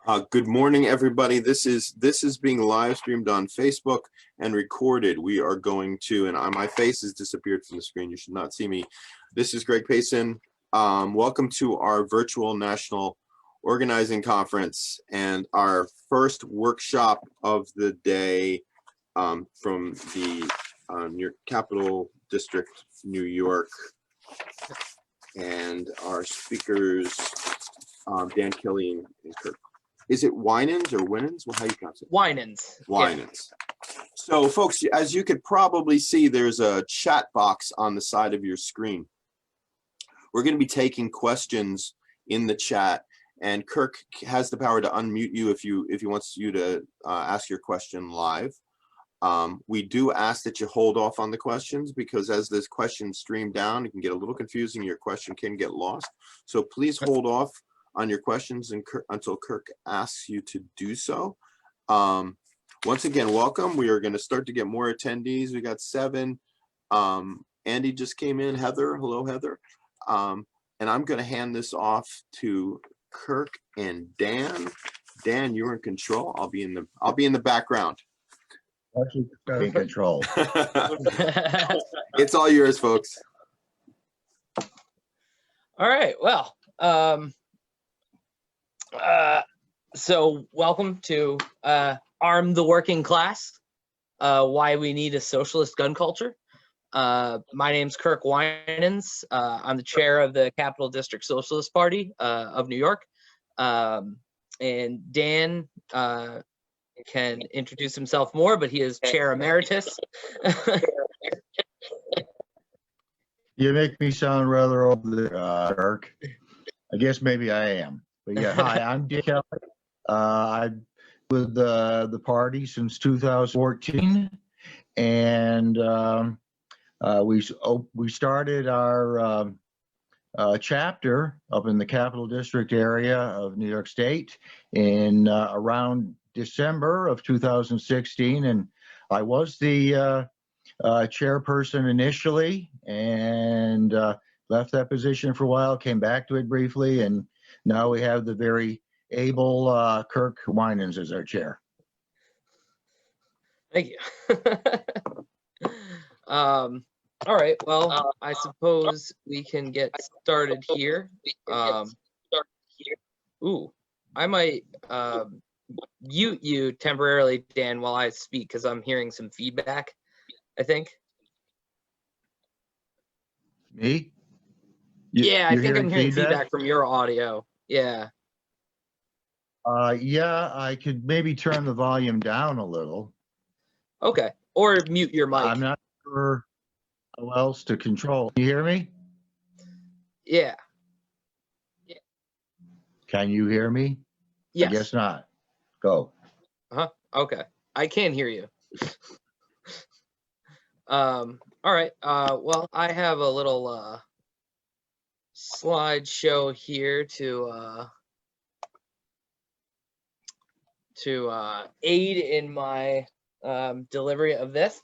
Good morning, everybody. This is being live streamed on Facebook and recorded. We are going to, and my face has disappeared from the screen. You should not see me. This is Greg Payson. Welcome to our virtual national organizing conference and our first workshop of the day from the Capital District, New York. And our speakers, Dan Kelly and Kirk. Is it Winand or Winans? Well, how you pronounce it? Winans. Winans. Yeah. So, folks, as you could probably see, there's a chat box on the side of your screen. We're going to be taking questions in the chat, and Kirk has the power to unmute you if he wants you to ask your question live. We do ask that you hold off on the questions because as this question stream down, it can get a little confusing. Your question can get lost. So please hold off on your questions until Kirk asks you to do so. Once again, welcome. We are going to start to get more attendees. We got 7. Andy just came in. Heather, hello, Heather. And I'm going to hand this off to Kirk and Dan. Dan, you're in control. I'll be in the background. In control. It's all yours, folks. All right. Well, so welcome to Arm the Working Class, Why We Need a Socialist Gun Culture. My name's Kirk Winans. I'm the chair of the Capital District Socialist Party of New York. And Dan can introduce himself more, but he is chair emeritus. You make me sound rather old, Kirk. I guess maybe I am. But yeah, hi, I'm Dick Kelly. I'm with the party since 2014, and we started our chapter up in the Capital District area of New York State in around December of 2016, and I was the chairperson initially, and left that position for a while, came back to it briefly, and now we have the very able Kirk Winans as our chair. Thank you. All right, well, I suppose we can get started here. Ooh, I might mute you temporarily, Dan, while I speak, because I'm hearing some feedback, I think. Me? Yeah, I think I'm hearing feedback from your audio. Yeah. Yeah, I could maybe turn the volume down a little. Okay, or mute your mic. I'm not sure how else to control. Can you hear me? Yeah. Can you hear me? Yes. I guess not. Go. Okay, I can hear you. All right. Well, I have a little slideshow here to aid in my delivery of this.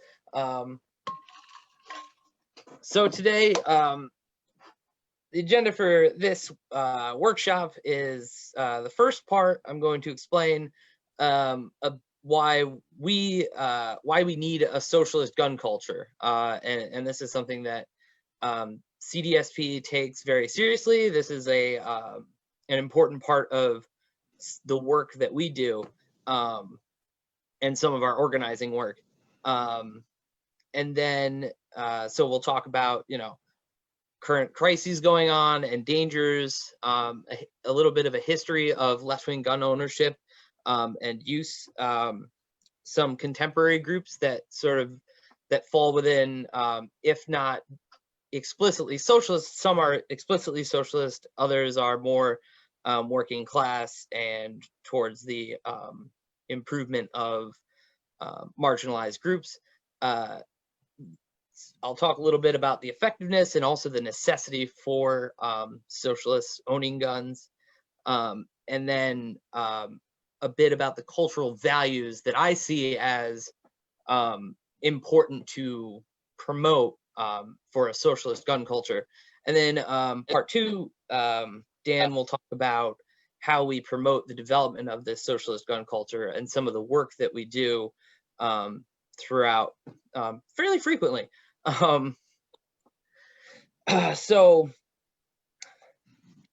So today, the agenda for this workshop is the first part. I'm going to explain why we need a socialist gun culture, and this is something that CDSP takes very seriously. This is an important part of the work that we do, and some of our organizing work. And then, so we'll talk about, current crises going on and dangers, a little bit of a history of left-wing gun ownership and use, some contemporary groups that that fall within, if not explicitly socialist, some are explicitly socialist, others are more working class and towards the improvement of marginalized groups. I'll talk a little bit about the effectiveness and also the necessity for socialists owning guns, and then a bit about the cultural values that I see as important to promote for a socialist gun culture. And then part 2, Dan will talk about how we promote the development of this socialist gun culture and some of the work that we do throughout fairly frequently. So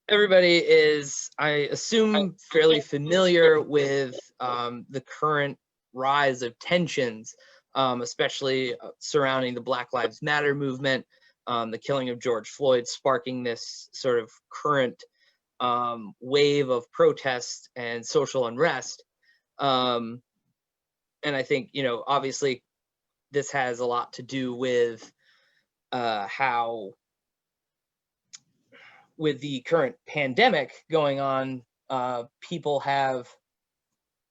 everybody is, I assume, fairly familiar with the current rise of tensions, especially surrounding the Black Lives Matter movement, the killing of George Floyd, sparking this sort of current wave of protest and social unrest. And I think, you know, obviously this has a lot to do with how, with the current pandemic going on,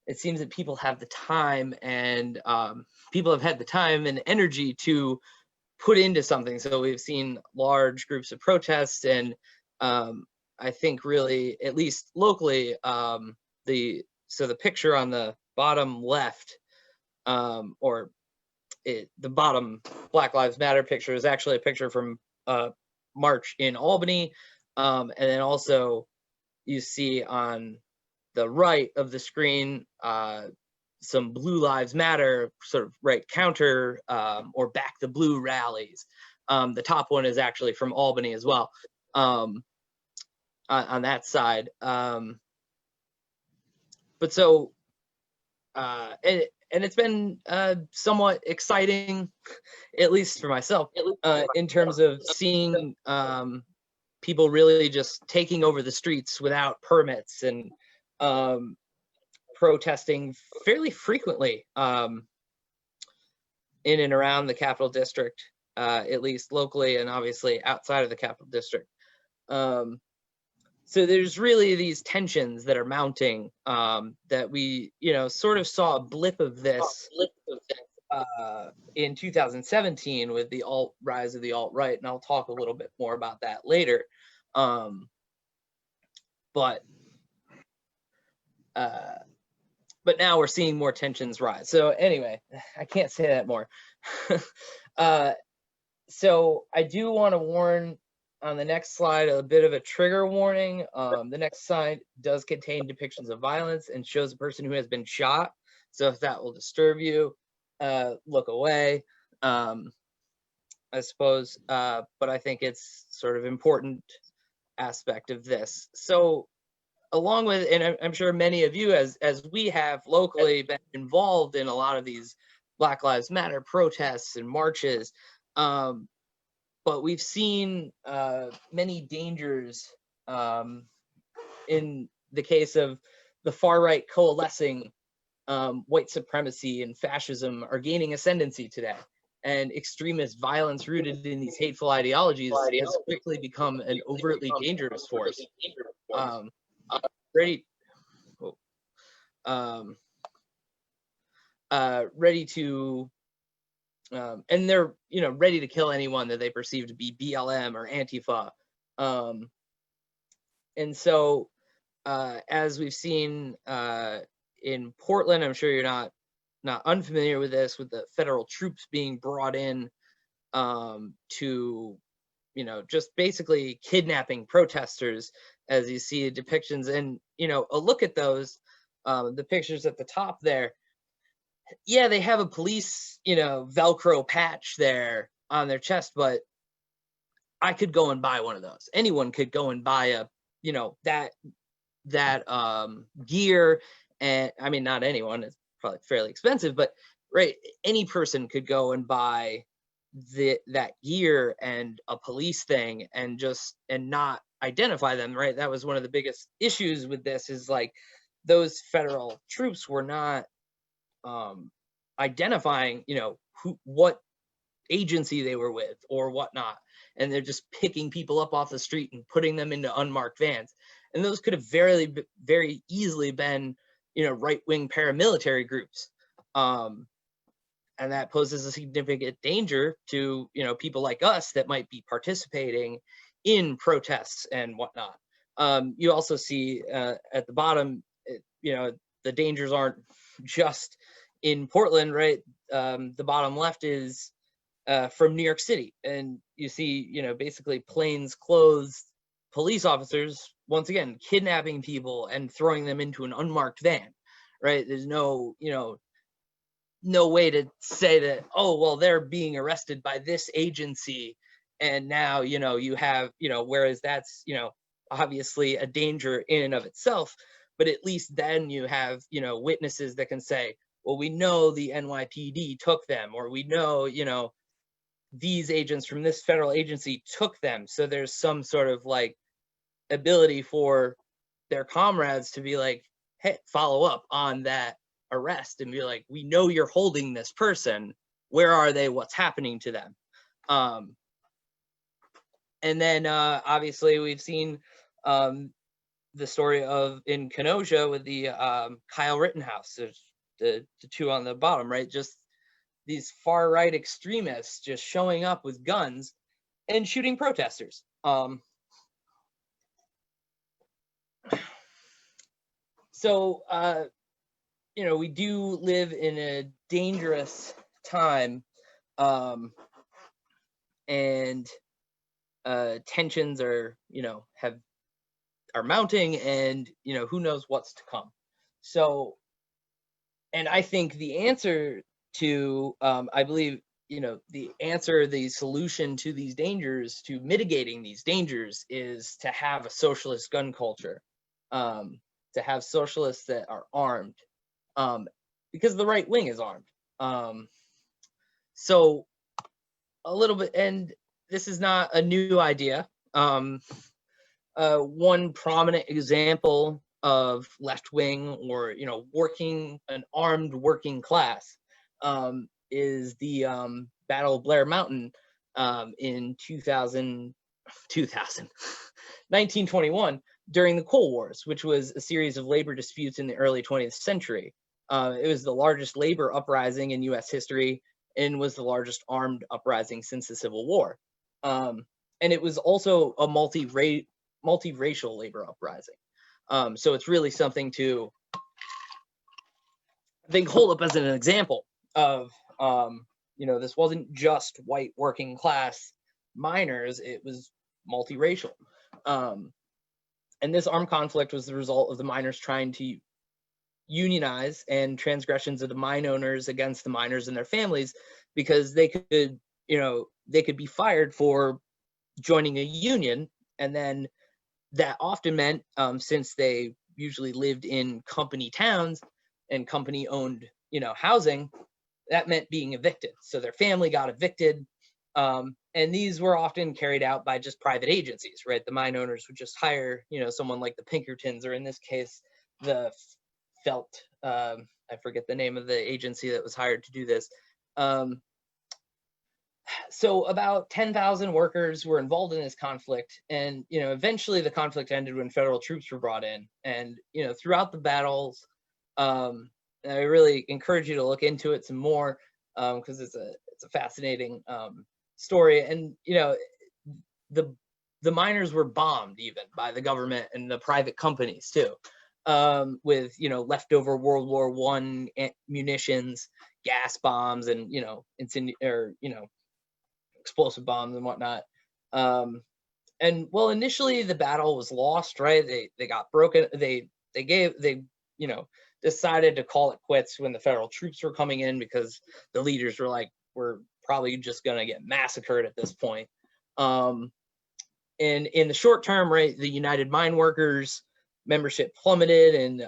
it seems that people have the time, and people have had the time and energy to put into something. So we've seen large groups of protests, and I think really, at least locally, the picture on the bottom left, the bottom Black Lives Matter picture is actually a picture from March in Albany. And then also you see on the right of the screen some Blue Lives Matter sort of right counter or Back the Blue rallies. The top one is actually from Albany as well, on that side. But so, and it's been somewhat exciting, at least for myself, in terms of seeing people really just taking over the streets without permits and protesting fairly frequently in and around the Capital District, at least locally, and obviously outside of the Capital District. So there's really these tensions that are mounting, that we, you know, sort of saw a blip of this in 2017 with the rise of the alt-right, and I'll talk a little bit more about that later. But now we're seeing more tensions rise. So anyway, I can't say that more. So I do want to warn on the next slide a bit of a trigger warning. The next slide does contain depictions of violence and shows a person who has been shot. So if that will disturb you, look away, I suppose. But I think it's sort of important aspect of this. So along with, and I'm sure many of you, as we have locally been involved in a lot of these Black Lives Matter protests and marches, but we've seen many dangers in the case of the far right coalescing. White supremacy and fascism are gaining ascendancy today, and extremist violence rooted in these hateful ideologies has quickly become an overtly dangerous force. Ready to, and they're, you know, ready to kill anyone that they perceive to be BLM or Antifa. And so, as we've seen in Portland, I'm sure you're not unfamiliar with this, with the federal troops being brought in to, you know, just basically kidnapping protesters, as you see depictions. And, you know, a look at those, the pictures at the top there. Yeah, they have a police, you know, Velcro patch there on their chest, but I could go and buy one of those. Anyone could go and buy a, you know, that gear. And I mean, not anyone, it's probably fairly expensive, but right, any person could go and buy that gear and a police thing and not identify them, right? That was one of the biggest issues with this, is like those federal troops were not identifying, you know, what agency they were with or whatnot, and they're just picking people up off the street and putting them into unmarked vans. And those could have very easily been, you know, right-wing paramilitary groups. And that poses a significant danger to, you know, people like us that might be participating in protests and whatnot. You also see at the bottom, you know, the dangers aren't just in Portland, right? The bottom left is from New York City, and you see, you know, basically plainclothes police officers, once again, kidnapping people and throwing them into an unmarked van, right? There's no, no way to say that, oh, well, they're being arrested by this agency. And now, you have, whereas that's, obviously a danger in and of itself, but at least then you have, witnesses that can say, well, we know the NYPD took them, or we know, these agents from this federal agency took them. So there's some sort of like ability for their comrades to be like, hey, follow up on that arrest and be like, we know you're holding this person. Where are they? What's happening to them? And then obviously we've seen the story of in Kenosha with the Kyle Rittenhouse, the two on the bottom, right? Just these far right extremists just showing up with guns and shooting protesters. So, we do live in a dangerous time, and tensions are, are mounting, and, who knows what's to come. So, and I think the answer to, I believe, the solution to these dangers, to mitigating these dangers, is to have a socialist gun culture, to have socialists that are armed, because the right wing is armed. So a little bit, and this is not a new idea. One prominent example of left wing, or an armed working class, is the Battle of Blair Mountain in 1921 during the Coal Wars, which was a series of labor disputes in the early 20th century. It was the largest labor uprising in U.S. history and was the largest armed uprising since the Civil War. And it was also a multiracial labor uprising. So it's really something to, I think, hold up as an example of, this wasn't just white working class miners, it was multiracial. And this armed conflict was the result of the miners trying to unionize, and transgressions of the mine owners against the miners and their families, because they could be fired for joining a union. And then that often meant, since they usually lived in company towns and company owned, housing, that meant being evicted. So their family got evicted. And these were often carried out by just private agencies, right? The mine owners would just hire, someone like the Pinkertons, or in this case, the Felt, I forget the name of the agency that was hired to do this. So about 10,000 workers were involved in this conflict. And, eventually the conflict ended when federal troops were brought in. And, throughout the battles, I really encourage you to look into it some more, because it's a fascinating story. And, the miners were bombed even by the government and the private companies too, with, leftover World War I munitions, gas bombs, and, explosive bombs and whatnot. And well, initially the battle was lost, right? They got broken. They decided to call it quits when the federal troops were coming in, because the leaders were like, we're probably just going to get massacred at this point. And in the short term, right, the United Mine Workers membership plummeted, and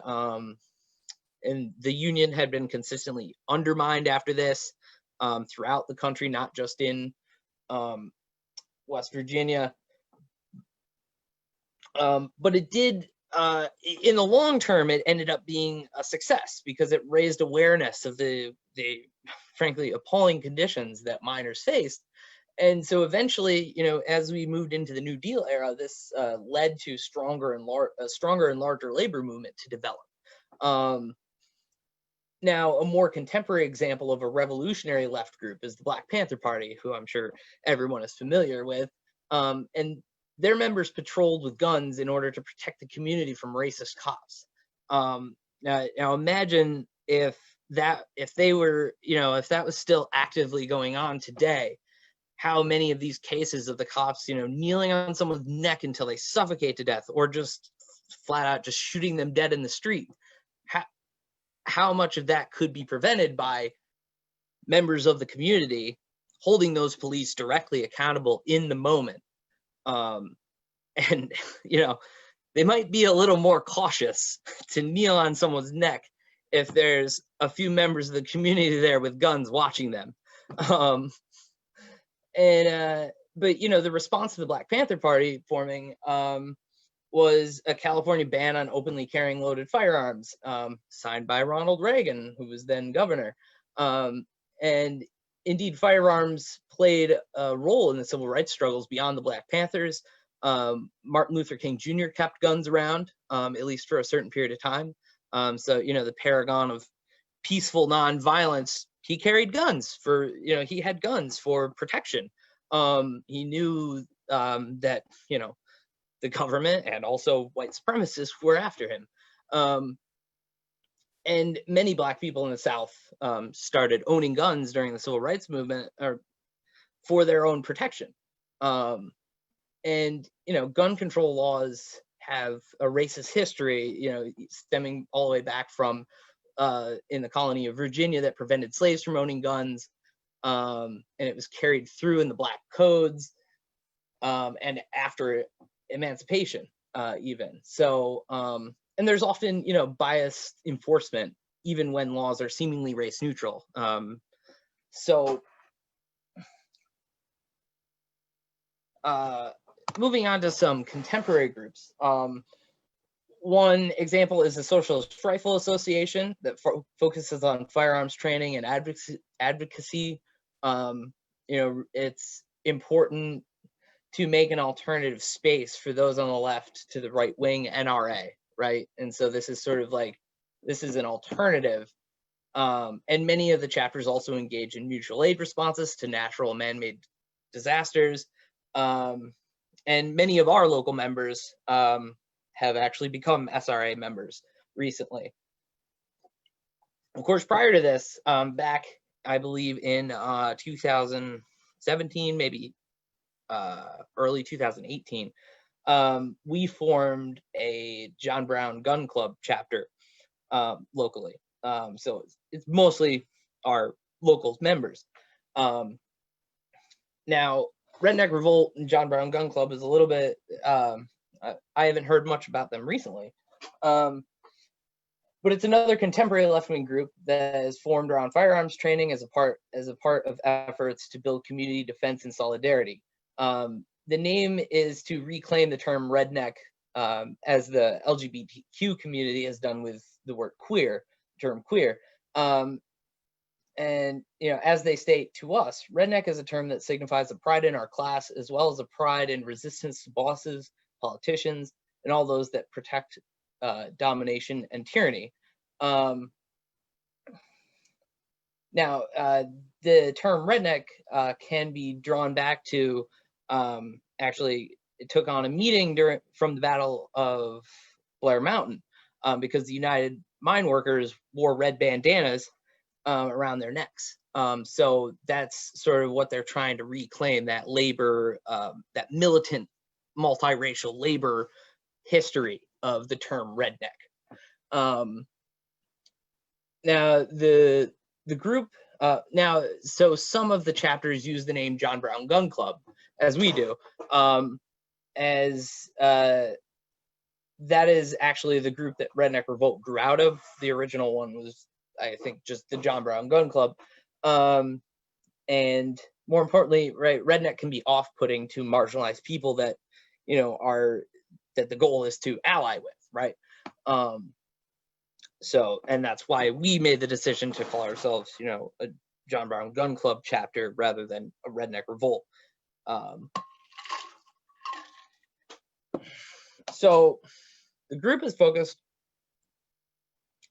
the union had been consistently undermined after this, throughout the country, not just in West Virginia. But it did, in the long term, it ended up being a success, because it raised awareness of the frankly appalling conditions that miners faced. And so eventually, as we moved into the New Deal era, this led to a stronger and larger labor movement to develop. Now, a more contemporary example of a revolutionary left group is the Black Panther Party, who I'm sure everyone is familiar with. And their members patrolled with guns in order to protect the community from racist cops. Now imagine if that was still actively going on today, how many of these cases of the cops, kneeling on someone's neck until they suffocate to death, or just flat out just shooting them dead in the street, how much of that could be prevented by members of the community holding those police directly accountable in the moment. And, they might be a little more cautious to kneel on someone's neck if there's a few members of the community there with guns watching them. But the response to the Black Panther Party forming was a California ban on openly carrying loaded firearms, signed by Ronald Reagan, who was then governor. And indeed, firearms played a role in the civil rights struggles beyond the Black Panthers. Martin Luther King Jr. kept guns around, at least for a certain period of time. So, the paragon of peaceful nonviolence, he carried guns for, he had guns for protection. He knew that, the government and also white supremacists were after him. And many Black people in the South started owning guns during the civil rights movement, or for their own protection. And, gun control laws have a racist history, stemming all the way back from in the colony of Virginia that prevented slaves from owning guns. And it was carried through in the Black codes and after emancipation even. So, and there's often, biased enforcement, even when laws are seemingly race neutral. Moving on to some contemporary groups. One example is the Socialist Rifle Association that focuses on firearms training and advocacy. It's important to make an alternative space for those on the left to the right wing NRA, right? And so this is sort of like, this is an alternative. And many of the chapters also engage in mutual aid responses to natural and man-made disasters. And many of our local members have actually become SRA members recently. Of course, prior to this, back, I believe in 2017, maybe early 2018, we formed a John Brown Gun Club chapter locally. So it's mostly our local members. Now, Redneck Revolt and John Brown Gun Club is a little bit, I haven't heard much about them recently, but it's another contemporary left-wing group that is formed around firearms training as a part of efforts to build community defense and solidarity. The name is to reclaim the term redneck, as the LGBTQ community has done with the word queer, term queer. And, as they state to us, redneck is a term that signifies a pride in our class, as well as a pride in resistance to bosses, politicians, and all those that protect domination and tyranny. Now, the term redneck can be drawn back to, actually, it took on a meeting from the Battle of Blair Mountain, because the United Mine Workers wore red bandanas around their necks. So that's sort of what they're trying to reclaim, that labor, that militant, multiracial labor history of the term redneck. Now, the group, so some of the chapters use the name John Brown Gun Club, as we do, that is actually the group that Redneck Revolt grew out of. The original one was, I think, just the John Brown Gun Club. And more importantly, right, redneck can be off-putting to marginalized people that, that the goal is to ally with, right? So, and that's why we made the decision to call ourselves, a John Brown Gun Club chapter rather than a Redneck Revolt. So the group is focused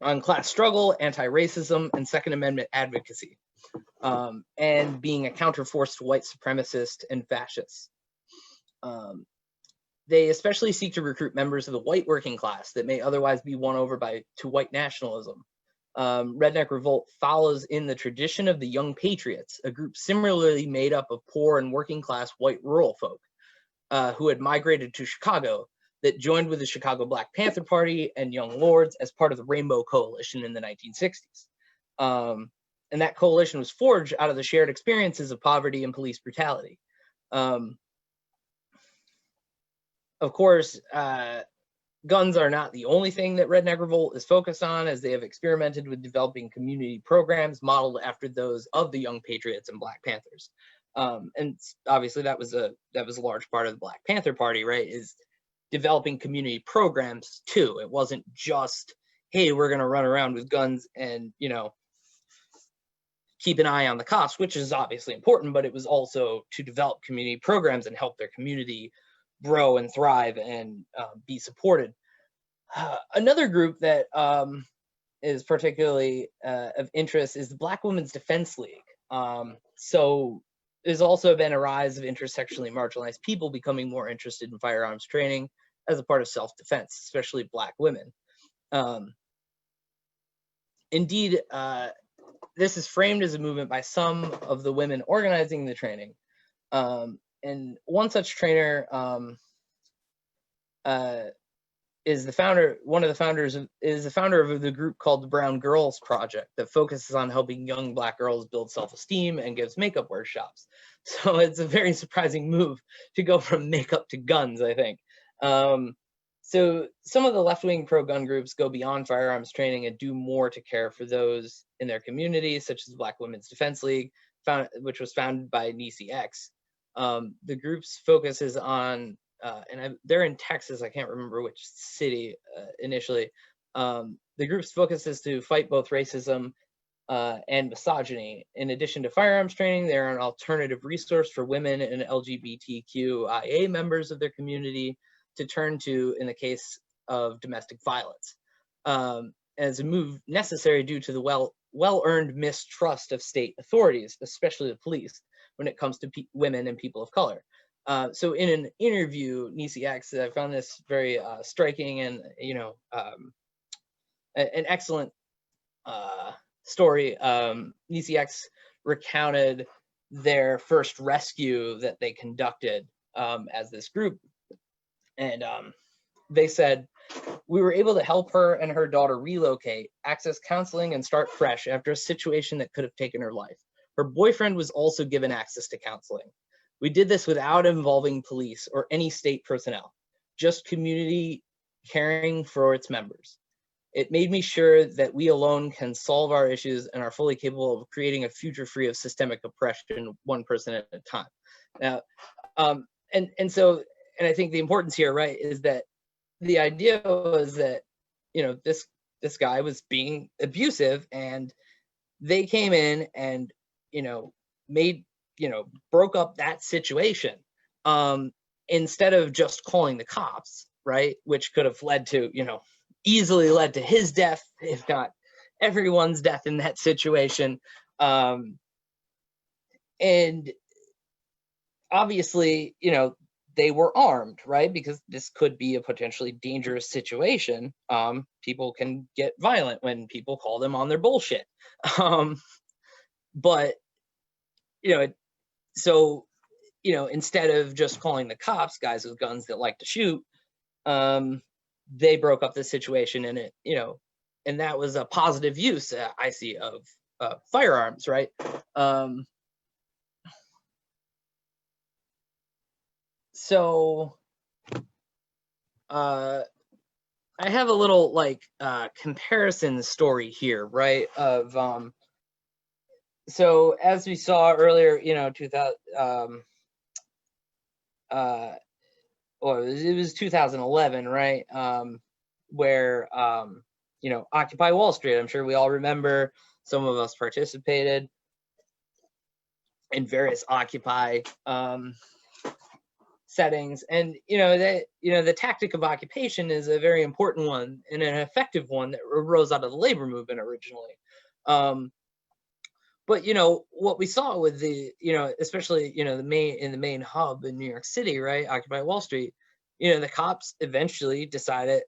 on class struggle, anti-racism, and Second Amendment advocacy, and being a counterforce to white supremacists and fascists. They especially seek to recruit members of the white working class that may otherwise be won over to white nationalism. Redneck Revolt follows in the tradition of the Young Patriots, a group similarly made up of poor and working class white rural folk who had migrated to Chicago, that joined with the Chicago Black Panther Party and Young Lords as part of the Rainbow Coalition in the 1960s. And that coalition was forged out of the shared experiences of poverty and police brutality. Of course, guns are not the only thing that Redneck Revolt is focused on, as they have experimented with developing community programs modeled after those of the Young Patriots and Black Panthers. And obviously that was a large part of the Black Panther Party, right? Is developing community programs too. It wasn't just, hey, we're going to run around with guns and, you know, keep an eye on the cops, which is obviously important, but it was also to develop community programs and help their community grow and thrive and be supported. Another group that is particularly of interest is the Black Women's Defense League. So there's also been a rise of intersectionally marginalized people becoming more interested in firearms training as a part of self-defense, especially Black women. Indeed, this is framed as a movement by some of the women organizing the training. And one such trainer is the founder of the group called the Brown Girls Project, that focuses on helping young Black girls build self-esteem and gives makeup workshops. So it's a very surprising move to go from makeup to guns, I think. So some of the left-wing pro-gun groups go beyond firearms training and do more to care for those in their communities, such as the Black Women's Defense League, which was founded by NOC. The group's focus is on, they're in Texas, I can't remember which city initially. The group's focus is to fight both racism and misogyny. In addition to firearms training, they're an alternative resource for women and LGBTQIA members of their community to turn to in the case of domestic violence, as a move necessary due to the well-earned mistrust of state authorities, especially the police, when it comes to women and people of color. So in an interview, NOC, I found this very striking and, you know, an excellent story. NOC recounted their first rescue that they conducted as this group. And they said, we were able to help her and her daughter relocate, access counseling, and start fresh after a situation that could have taken her life. Her boyfriend was also given access to counseling. We did this without involving police or any state personnel, just community caring for its members. It made me sure that we alone can solve our issues and are fully capable of creating a future free of systemic oppression, one person at a time. Now, and I think the importance here, right, is that the idea was that, you know, this guy was being abusive, and they came in and, you know, broke up that situation instead of just calling the cops, right, which could have led to, you know, easily led to his death, if not everyone's death in that situation. And obviously, you know, they were armed, right? Because this could be a potentially dangerous situation. People can get violent when people call them on their bullshit. But, you know, so, you know, instead of just calling the cops, guys with guns that like to shoot, they broke up the situation, and it, you know, and that was a positive use, I see, of firearms, right? So I have a little like comparison story here, right? Of so as we saw earlier, you know, it was 2011, right? Where you know, Occupy Wall Street. I'm sure we all remember. Some of us participated in various Occupy settings, and you know that, you know, the tactic of occupation is a very important one and an effective one that arose out of the labor movement originally. But you know what we saw with the, you know, especially, you know, in the main hub in New York City, right, Occupy Wall Street, you know, the cops eventually decided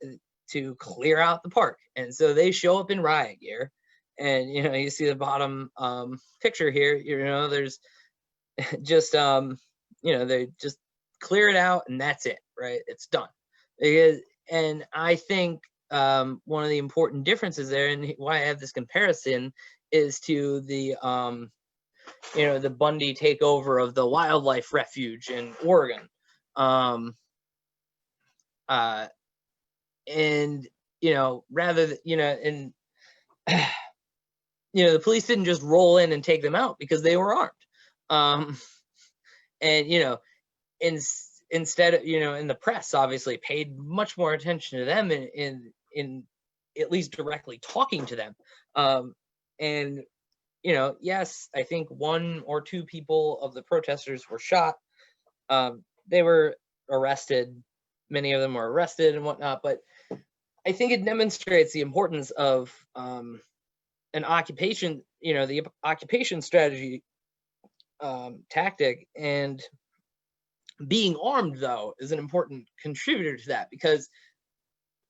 to clear out the park, and so they show up in riot gear And, you know, you see the bottom picture here, you know, there's just, you know, they just clear it out and that's it, right? It's done. And I think one of the important differences there, and why I have this comparison, is to the, you know, the Bundy takeover of the wildlife refuge in Oregon. And, you know, rather than, you know, and, you know, the police didn't just roll in and take them out because they were armed. And, you know, instead of, you know, and the press obviously paid much more attention to them in at least directly talking to them. And, you know, yes, I think 1 or 2 people of the protesters were shot. They were arrested. Many of them were arrested and whatnot, but I think it demonstrates the importance of an occupation, you know, the occupation strategy tactic. And being armed, though, is an important contributor to that, because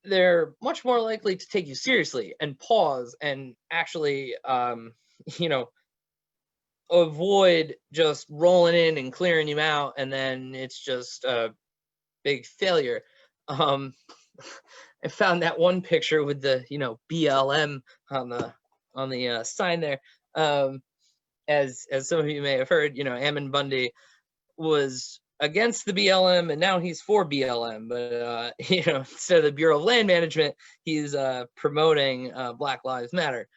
they're much more likely to take you seriously and pause and actually, you know, avoid just rolling in and clearing you out, and then it's just a big failure. I found that one picture with the, you know, BLM on the sign there. As some of you may have heard, you know, Ammon Bundy was against the BLM and now he's for BLM, but you know, instead of the Bureau of Land Management, he's promoting Black Lives Matter,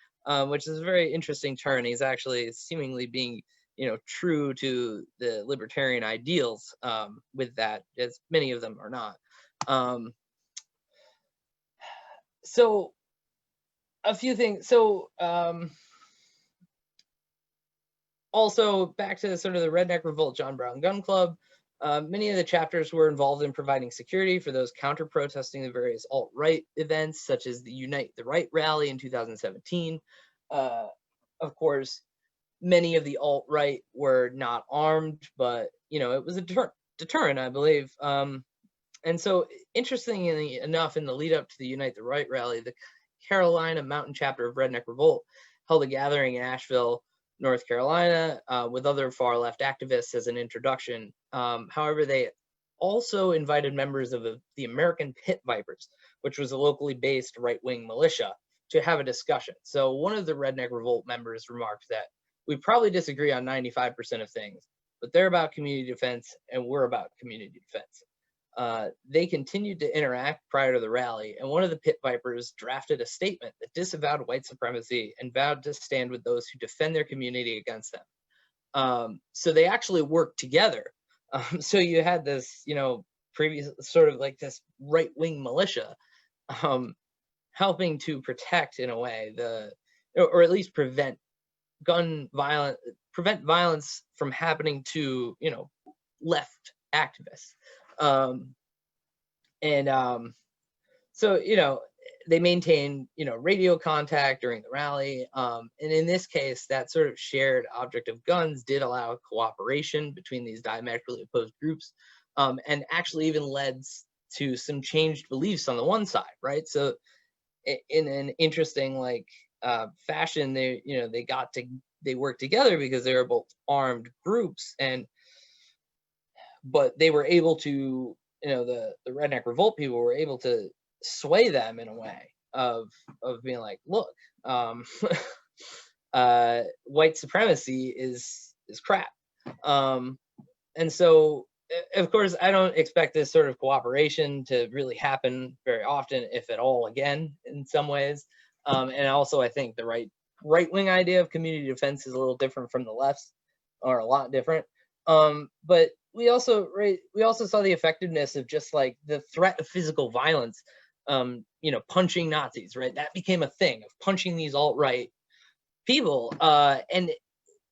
which is a very interesting turn. He's actually seemingly being, you know, true to the libertarian ideals with that, as many of them are not. So a few things. So also back to sort of the Redneck Revolt John Brown Gun Club. Many of the chapters were involved in providing security for those counter-protesting the various alt-right events, such as the Unite the Right rally in 2017. Of course, many of the alt-right were not armed, but, you know, it was a deterrent, I believe. And so, interestingly enough, in the lead up to the Unite the Right rally, the Carolina Mountain chapter of Redneck Revolt held a gathering in Asheville, North Carolina, with other far-left activists as an introduction. However, they also invited members of the American Pit Vipers, which was a locally based right-wing militia, to have a discussion. So one of the Redneck Revolt members remarked that we probably disagree on 95% of things, but they're about community defense and we're about community defense. They continued to interact prior to the rally, and one of the Pit Vipers drafted a statement that disavowed white supremacy and vowed to stand with those who defend their community against them. So they actually worked together. So you had this, you know, previous sort of like this right-wing militia helping to protect, in a way, or at least prevent violence from happening to, you know, left activists. So, you know, they maintained, you know, radio contact during the rally. And in this case, that sort of shared object of guns did allow cooperation between these diametrically opposed groups, and actually even led to some changed beliefs on the one side, right? So in an interesting, like, fashion, they worked together because they were both armed groups, but they were able to, you know, the Redneck Revolt people were able to sway them in a way of being like, look, white supremacy is crap. And so, of course, I don't expect this sort of cooperation to really happen very often, if at all, again, in some ways. And also, I think the right-wing idea of community defense is a little different from the left's, or a lot different. But we also saw the effectiveness of just like the threat of physical violence, you know, punching Nazis, right? That became a thing of punching these alt-right people. And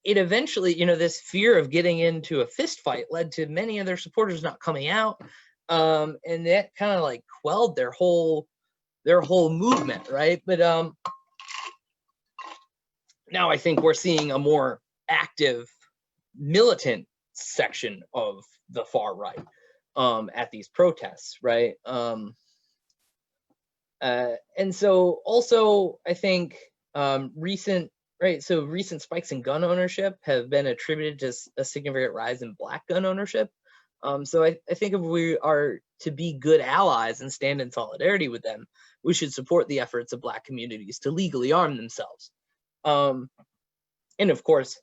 it eventually, you know, this fear of getting into a fist fight led to many of their supporters not coming out. And that kind of like quelled their whole movement, right? But now I think we're seeing a more active militant section of the far right at these protests, right? And so also I think recent spikes in gun ownership have been attributed to a significant rise in Black gun ownership. So I think if we are to be good allies and stand in solidarity with them, we should support the efforts of Black communities to legally arm themselves. And of course,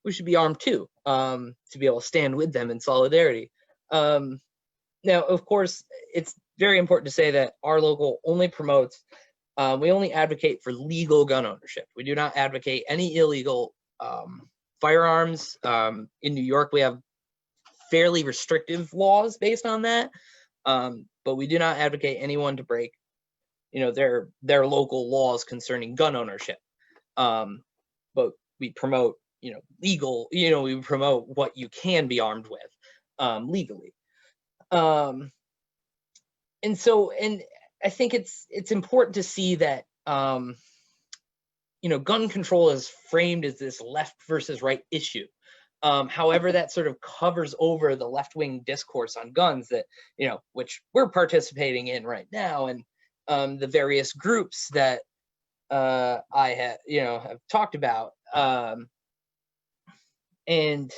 we should be armed too, to be able to stand with them in solidarity. Now, of course, it's very important to say that our local only promotes, we only advocate for legal gun ownership. We do not advocate any illegal firearms. In New York, we have fairly restrictive laws based on that, but we do not advocate anyone to break, their local laws concerning gun ownership. But we promote, legal, we promote what you can be armed with legally. And I think it's important to see that, gun control is framed as this left versus right issue. However, that sort of covers over the left-wing discourse on guns that, which we're participating in right now, and the various groups that I have talked about. And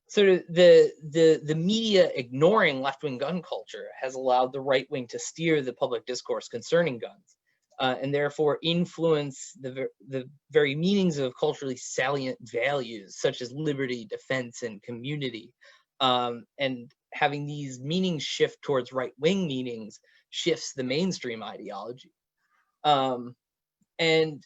sort of the media ignoring left-wing gun culture has allowed the right wing to steer the public discourse concerning guns, and therefore influence the very meanings of culturally salient values such as liberty, defense, and community. And having these meanings shift towards right-wing meanings shifts the mainstream ideology. And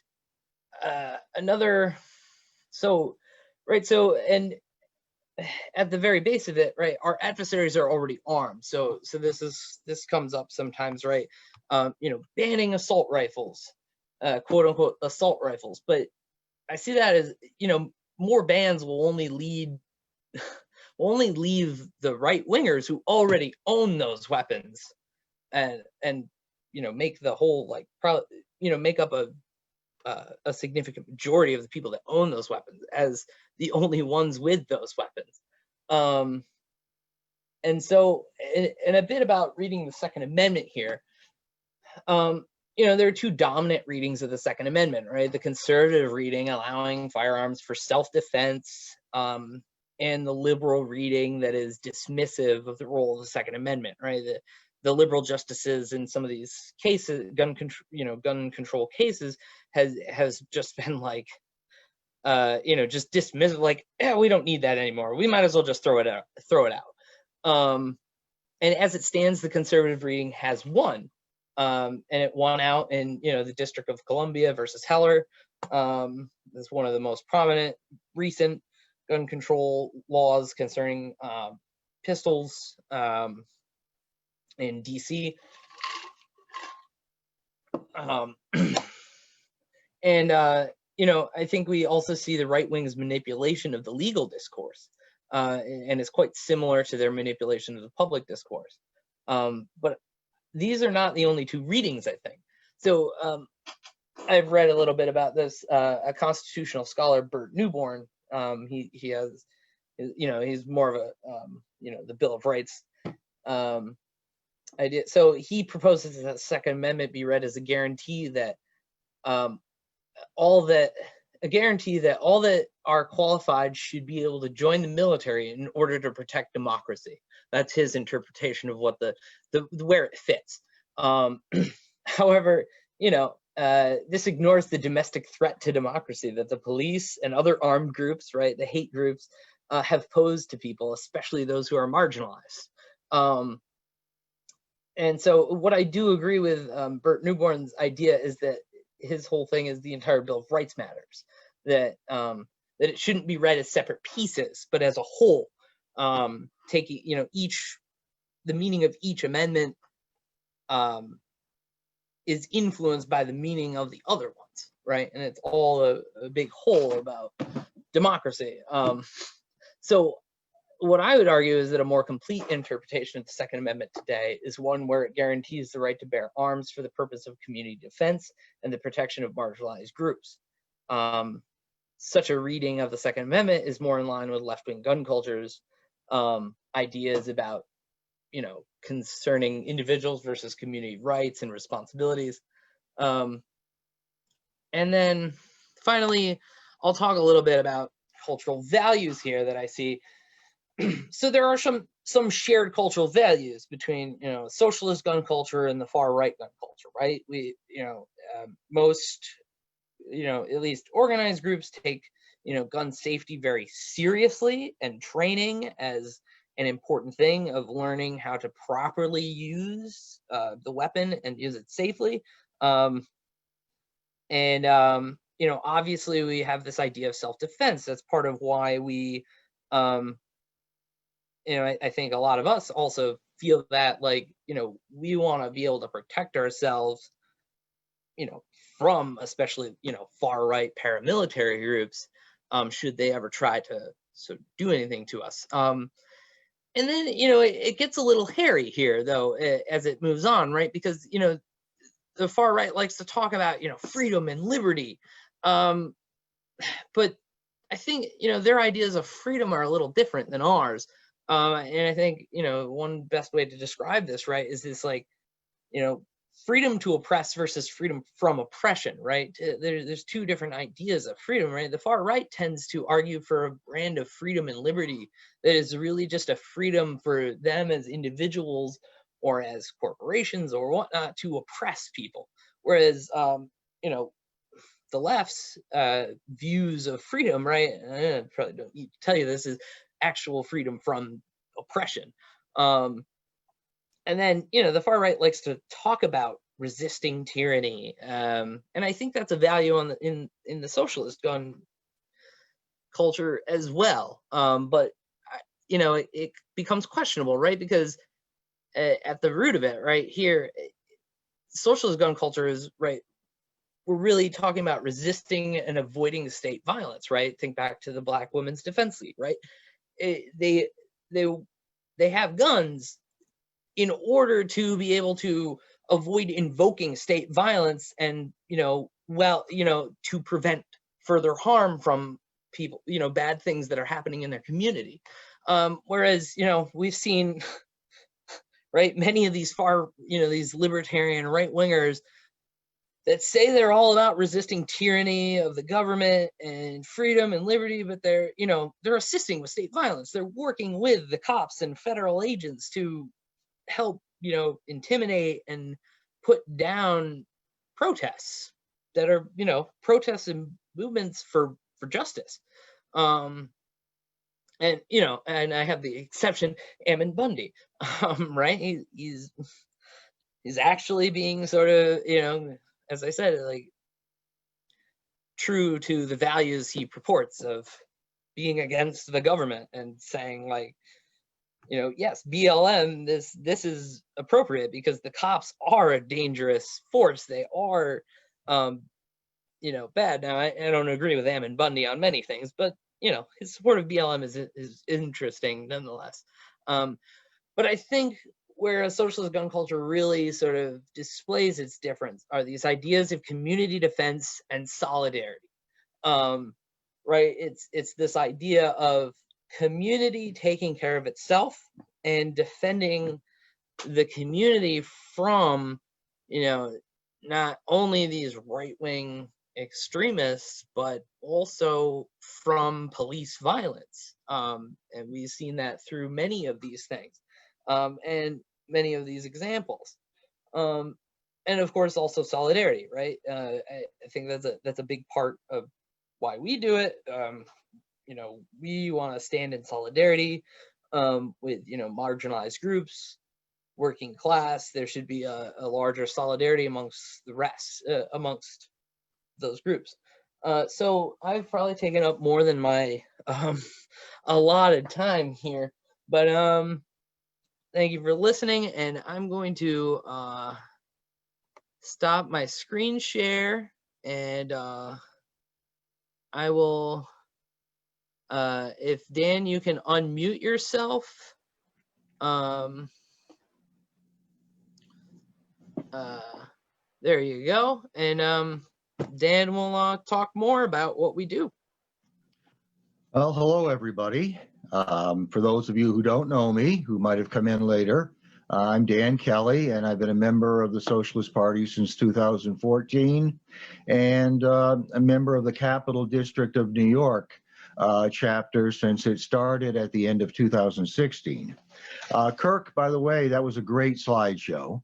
at the very base of it, right, our adversaries are already armed. So this comes up sometimes, right? Banning assault rifles, quote unquote assault rifles. But I see that as, more bans will only leave the right wingers who already own those weapons, and make the whole make up a significant majority of the people that own those weapons as the only ones with those weapons. And a bit about reading the Second Amendment here. There are two dominant readings of the Second Amendment, right? The conservative reading allowing firearms for self-defense, and the liberal reading that is dismissive of the role of the Second Amendment, right? The liberal justices in some of these cases, gun control cases, has just been like, just dismissive, like, yeah, we don't need that anymore. We might as well just throw it out. And as it stands, the conservative reading has won, and it won out in the District of Columbia versus Heller. That's one of the most prominent recent gun control laws concerning pistols in DC. I think we also see the right wing's manipulation of the legal discourse, and it's quite similar to their manipulation of the public discourse. But these are not the only two readings, I think. So I've read a little bit about this. A constitutional scholar, Bert Newborn, he has, he's more of a, the Bill of Rights idea. So he proposes that the Second Amendment be read as a guarantee that all that are qualified should be able to join the military in order to protect democracy. That's his interpretation of what where it fits. However, this ignores the domestic threat to democracy that the police and other armed groups, right, the hate groups, have posed to people, especially those who are marginalized. And so what I do agree with Bert Newborn's idea is that his whole thing is the entire Bill of Rights matters, that it shouldn't be read as separate pieces, but as a whole, taking, the meaning of each amendment is influenced by the meaning of the other ones, right? And it's all a big whole about democracy. So what I would argue is that a more complete interpretation of the Second Amendment today is one where it guarantees the right to bear arms for the purpose of community defense and the protection of marginalized groups. Such a reading of the Second Amendment is more in line with left-wing gun culture's ideas about, concerning individuals versus community rights and responsibilities. And then finally, I'll talk a little bit about cultural values here that I see. So there are some shared cultural values between, you know, socialist gun culture and the far right gun culture, right? We, you know, most, you know, at least organized groups take, you know, gun safety very seriously, and training as an important thing of learning how to properly use the weapon and use it safely. You know, obviously we have this idea of self-defense. That's part of why we, you know, I think a lot of us also feel that, like, you know, we want to be able to protect ourselves, you know, from especially, you know, far right paramilitary groups, should they ever try to sort of do anything to us. And then, you know, it gets a little hairy here, though, as it moves on, right? Because, you know, the far right likes to talk about, you know, freedom and liberty. But I think, you know, their ideas of freedom are a little different than ours. And I think, you know, one best way to describe this, right, is this, like, you know, freedom to oppress versus freedom from oppression, right? There's two different ideas of freedom, right? The far right tends to argue for a brand of freedom and liberty that is really just a freedom for them as individuals or as corporations or whatnot to oppress people. Whereas, you know, the left's views of freedom, right? I probably don't need to tell you this, is actual freedom from oppression. And then, you know, the far right likes to talk about resisting tyranny, and I think that's a value on in the socialist gun culture as well. But you know, it becomes questionable, right? Because at the root of it, right here, socialist gun culture is, right, we're really talking about resisting and avoiding state violence, right? Think back to the Black Women's Defense League, right? They have guns in order to be able to avoid invoking state violence and, you know, well, you know, to prevent further harm from people, you know, bad things that are happening in their community. Whereas, you know, we've seen, right, many of these far, you know, these libertarian right wingers that say they're all about resisting tyranny of the government and freedom and liberty, but they're, you know, they're assisting with state violence. They're working with the cops and federal agents to help, you know, intimidate and put down protests that are, you know, protests and movements for justice. And, you know, and I have the exception, Ammon Bundy, right? He's actually being sort of, you know, as I said, like, true to the values he purports of being against the government and saying, like, you know, yes, BLM, this is appropriate because the cops are a dangerous force. They are, you know, bad. Now, I don't agree with Ammon Bundy on many things, but, you know, his support of BLM is interesting nonetheless. But I think where a socialist gun culture really sort of displays its difference are these ideas of community defense and solidarity. Right? It's this idea of community taking care of itself and defending the community from, you know, not only these right-wing extremists, but also from police violence. And we've seen that through many of these things, and many of these examples. And of course, also solidarity, right? I think that's a big part of why we do it. You know, we want to stand in solidarity with, you know, marginalized groups, working class. There should be a larger solidarity amongst the rest, amongst those groups. So I've probably taken up more than my allotted time here, but thank you for listening, and I'm going to stop my screen share, and I will, if Dan, you can unmute yourself. There you go. And Dan will talk more about what we do. Well, hello, everybody. For those of you who don't know me, who might have come in later, I'm Dan Kelly, and I've been a member of the Socialist Party since 2014, and a member of the Capital District of New York chapter since it started at the end of 2016. Kirk, by the way, that was a great slideshow.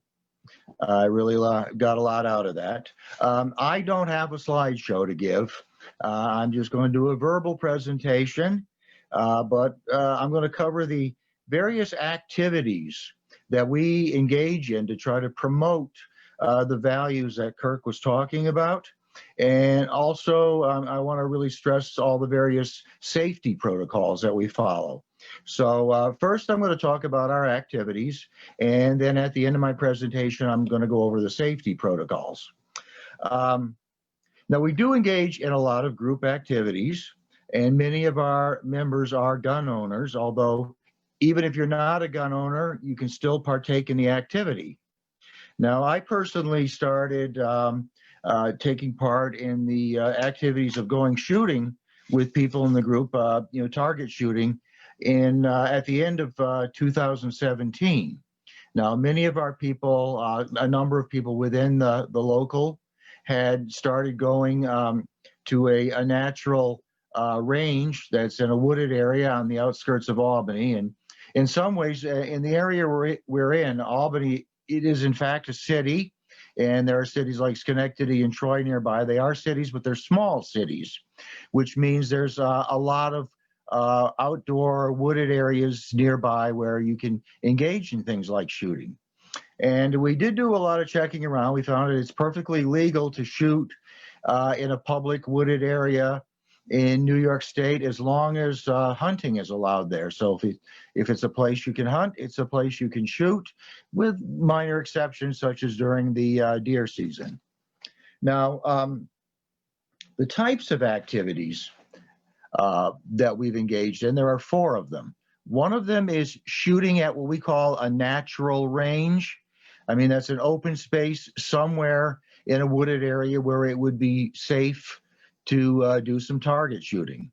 I really got a lot out of that. I don't have a slideshow to give. I'm just going to do a verbal presentation, but I'm going to cover the various activities that we engage in to try to promote the values that Kirk was talking about. And also, I want to really stress all the various safety protocols that we follow. So first, I'm going to talk about our activities, and then at the end of my presentation, I'm going to go over the safety protocols. Now, we do engage in a lot of group activities, and many of our members are gun owners, although even if you're not a gun owner, you can still partake in the activity. Now, I personally started taking part in the activities of going shooting with people in the group, target shooting, at the end of 2017. Now, many of our people, a number of people within the local had started going to a natural range that's in a wooded area on the outskirts of Albany. And in some ways, in the area we're in, Albany, it is in fact a city. And there are cities like Schenectady and Troy nearby. They are cities, but they're small cities, which means there's a lot of outdoor wooded areas nearby where you can engage in things like shooting. And we did do a lot of checking around. We found that it's perfectly legal to shoot in a public wooded area in New York State as long as hunting is allowed there. So if it's a place you can hunt, it's a place you can shoot, with minor exceptions such as during the deer season. Now, the types of activities that we've engaged in, there are 4 of them. One of them is shooting at what we call a natural range. I mean, that's an open space somewhere in a wooded area where it would be safe to do some target shooting.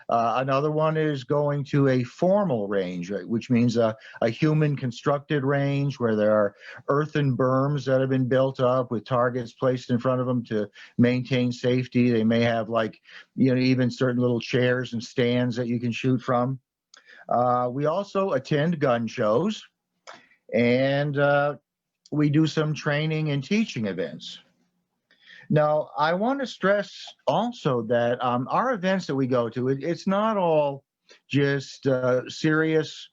Another one is going to a formal range, right, which means a human constructed range where there are earthen berms that have been built up with targets placed in front of them to maintain safety. They may have, like, even certain little chairs and stands that you can shoot from. We also attend gun shows, and we do some training and teaching events. Now, I want to stress also that our events that we go to, it's not all just serious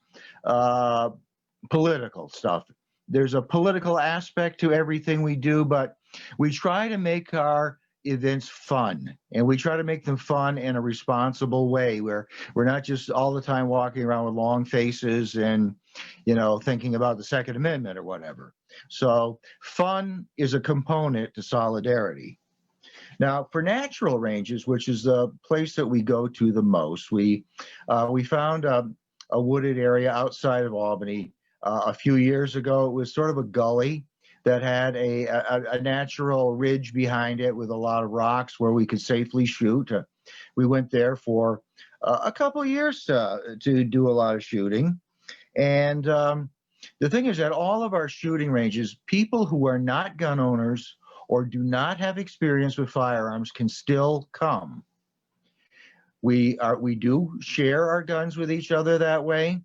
political stuff. There's a political aspect to everything we do, but we try to make our events fun, and we try to make them fun in a responsible way where we're not just all the time walking around with long faces and thinking about the Second Amendment or whatever. So fun is a component to solidarity. Now, for natural ranges, which is the place that we go to the most, we found a wooded area outside of Albany a few years ago. It was sort of a gully that had a natural ridge behind it with a lot of rocks where we could safely shoot. We went there for a couple of years to do a lot of shooting. And the thing is that all of our shooting ranges, people who are not gun owners or do not have experience with firearms can still come. We do share our guns with each other that way.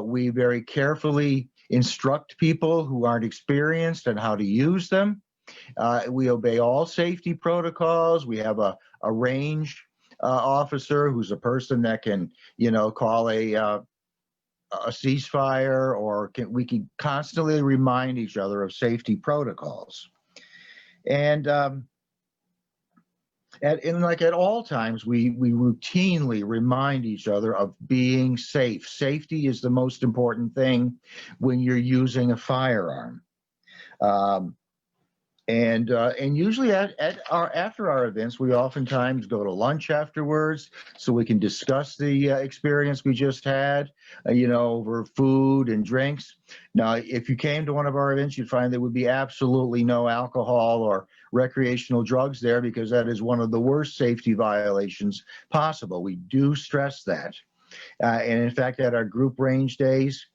We very carefully instruct people who aren't experienced on how to use them. We obey all safety protocols. We have a range officer who's a person that can, call a ceasefire, or we can constantly remind each other of safety protocols. And at all times, we routinely remind each other of being safe. Safety is the most important thing when you're using a firearm. And usually after our events, we oftentimes go to lunch afterwards so we can discuss the experience we just had, over food and drinks. Now, if you came to one of our events, you'd find there would be absolutely no alcohol or recreational drugs there, because that is one of the worst safety violations possible. We do stress that. And in fact, at our group range days,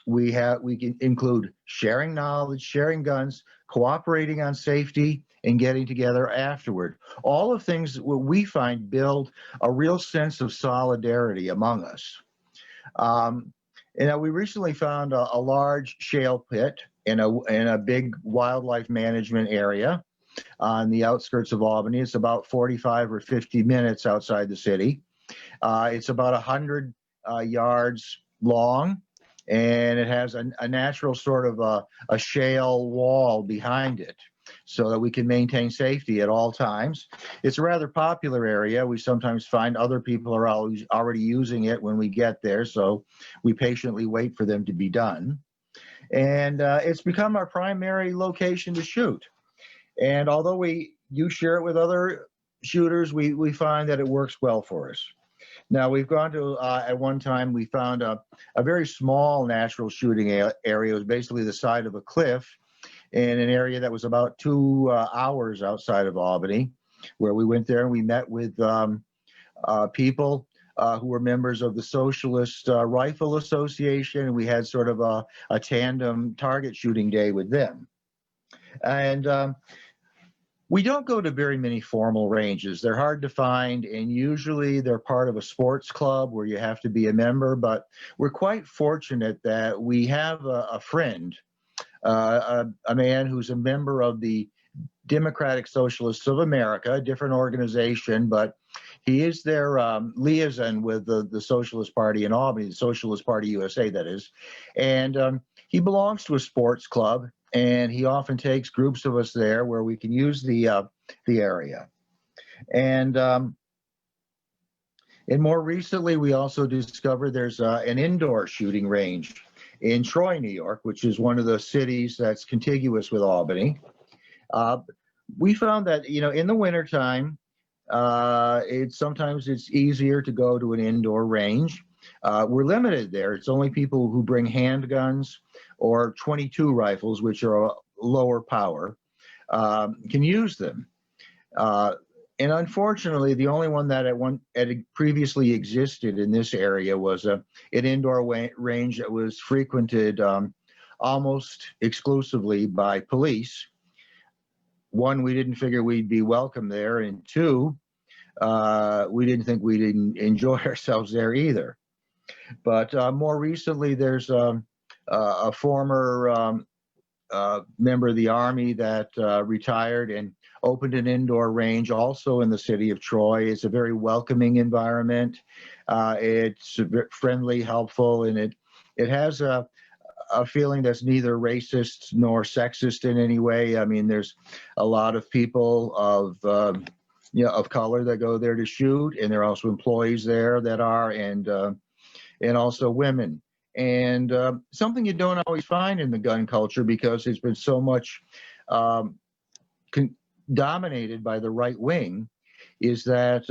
we can include sharing knowledge, sharing guns, cooperating on safety, and getting together afterward. All of things what we find build a real sense of solidarity among us. We recently found a large shale pit in a big wildlife management area on the outskirts of Albany. It's about 45 or 50 minutes outside the city. It's about 100 yards long, and it has a natural sort of a shale wall behind it so that we can maintain safety at all times. It's a rather popular area. We sometimes find other people are already using it when we get there, so we patiently wait for them to be done. And it's become our primary location to shoot. And although we do share it with other shooters, we find that it works well for us. Now, we've gone to, at one time, we found a very small natural shooting area. It was basically the side of a cliff in an area that was about 2 hours outside of Albany, where we went there and we met with people who were members of the Socialist Rifle Association, and we had sort of a tandem target shooting day with them. And we don't go to very many formal ranges. They're hard to find, and usually they're part of a sports club where you have to be a member, but we're quite fortunate that we have a friend, a man who's a member of the Democratic Socialists of America, a different organization, but he is their liaison with the Socialist Party in Albany, the Socialist Party USA, that is. And he belongs to a sports club, and he often takes groups of us there where we can use the area. And more recently, we also discovered there's an indoor shooting range in Troy, New York, which is one of the cities that's contiguous with Albany. We found that, in the wintertime, sometimes it's easier to go to an indoor range. We're limited there. It's only people who bring handguns or .22 rifles, which are a lower power, can use them. And unfortunately, the only one that had previously existed in this area was an indoor range that was frequented almost exclusively by police. One, we didn't figure we'd be welcome there, and two, we didn't think we'd enjoy ourselves there either. But more recently, there's a former member of the Army that retired and opened an indoor range also in the city of Troy. It's a very welcoming environment. It's friendly, helpful, and it has a feeling that's neither racist nor sexist in any way. I mean, there's a lot of people of color that go there to shoot, and there are also employees there that are, and also women. And something you don't always find in the gun culture, because it's been so much dominated by the right wing, is that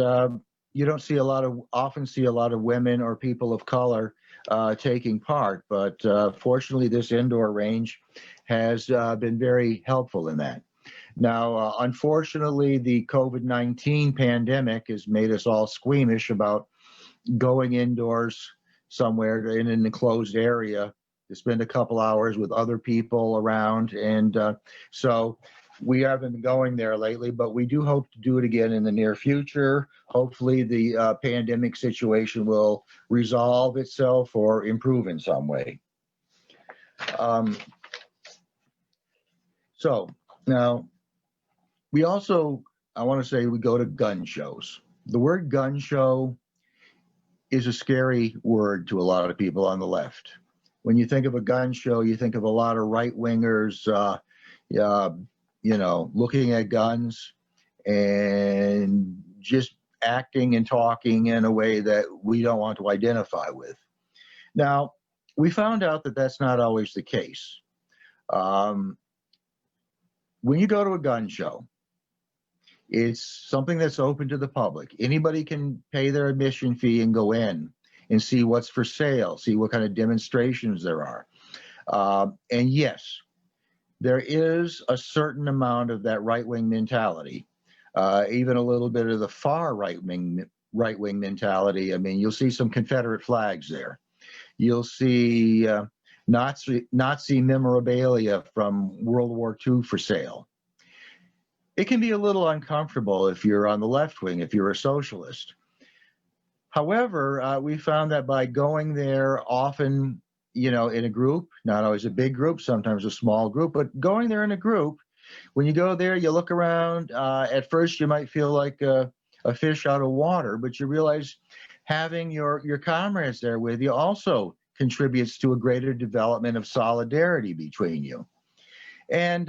you don't often see a lot of women or people of color taking part. But fortunately, this indoor range has been very helpful in that. Now, unfortunately, the COVID-19 pandemic has made us all squeamish about going indoors somewhere in an enclosed area to spend a couple hours with other people around. And so we haven't been going there lately, but we do hope to do it again in the near future. Hopefully the pandemic situation will resolve itself or improve in some way. So now we also, I want to say, we go to gun shows. The word gun show is a scary word to a lot of people on the left. When you think of a gun show, you think of a lot of right-wingers, looking at guns and just acting and talking in a way that we don't want to identify with. Now, we found out that that's not always the case. When you go to a gun show, it's something that's open to the public. Anybody can pay their admission fee and go in and see what's for sale, see what kind of demonstrations there are. And yes, there is a certain amount of that right-wing mentality, even a little bit of the far right-wing mentality. I mean, you'll see some Confederate flags there. You'll see Nazi memorabilia from World War II for sale. It can be a little uncomfortable if you're on the left wing, if you're a socialist. However, we found that by going there often, in a group, not always a big group, sometimes a small group, but going there in a group, when you go there, you look around, at first you might feel like a fish out of water, but you realize having your comrades there with you also contributes to a greater development of solidarity between you. And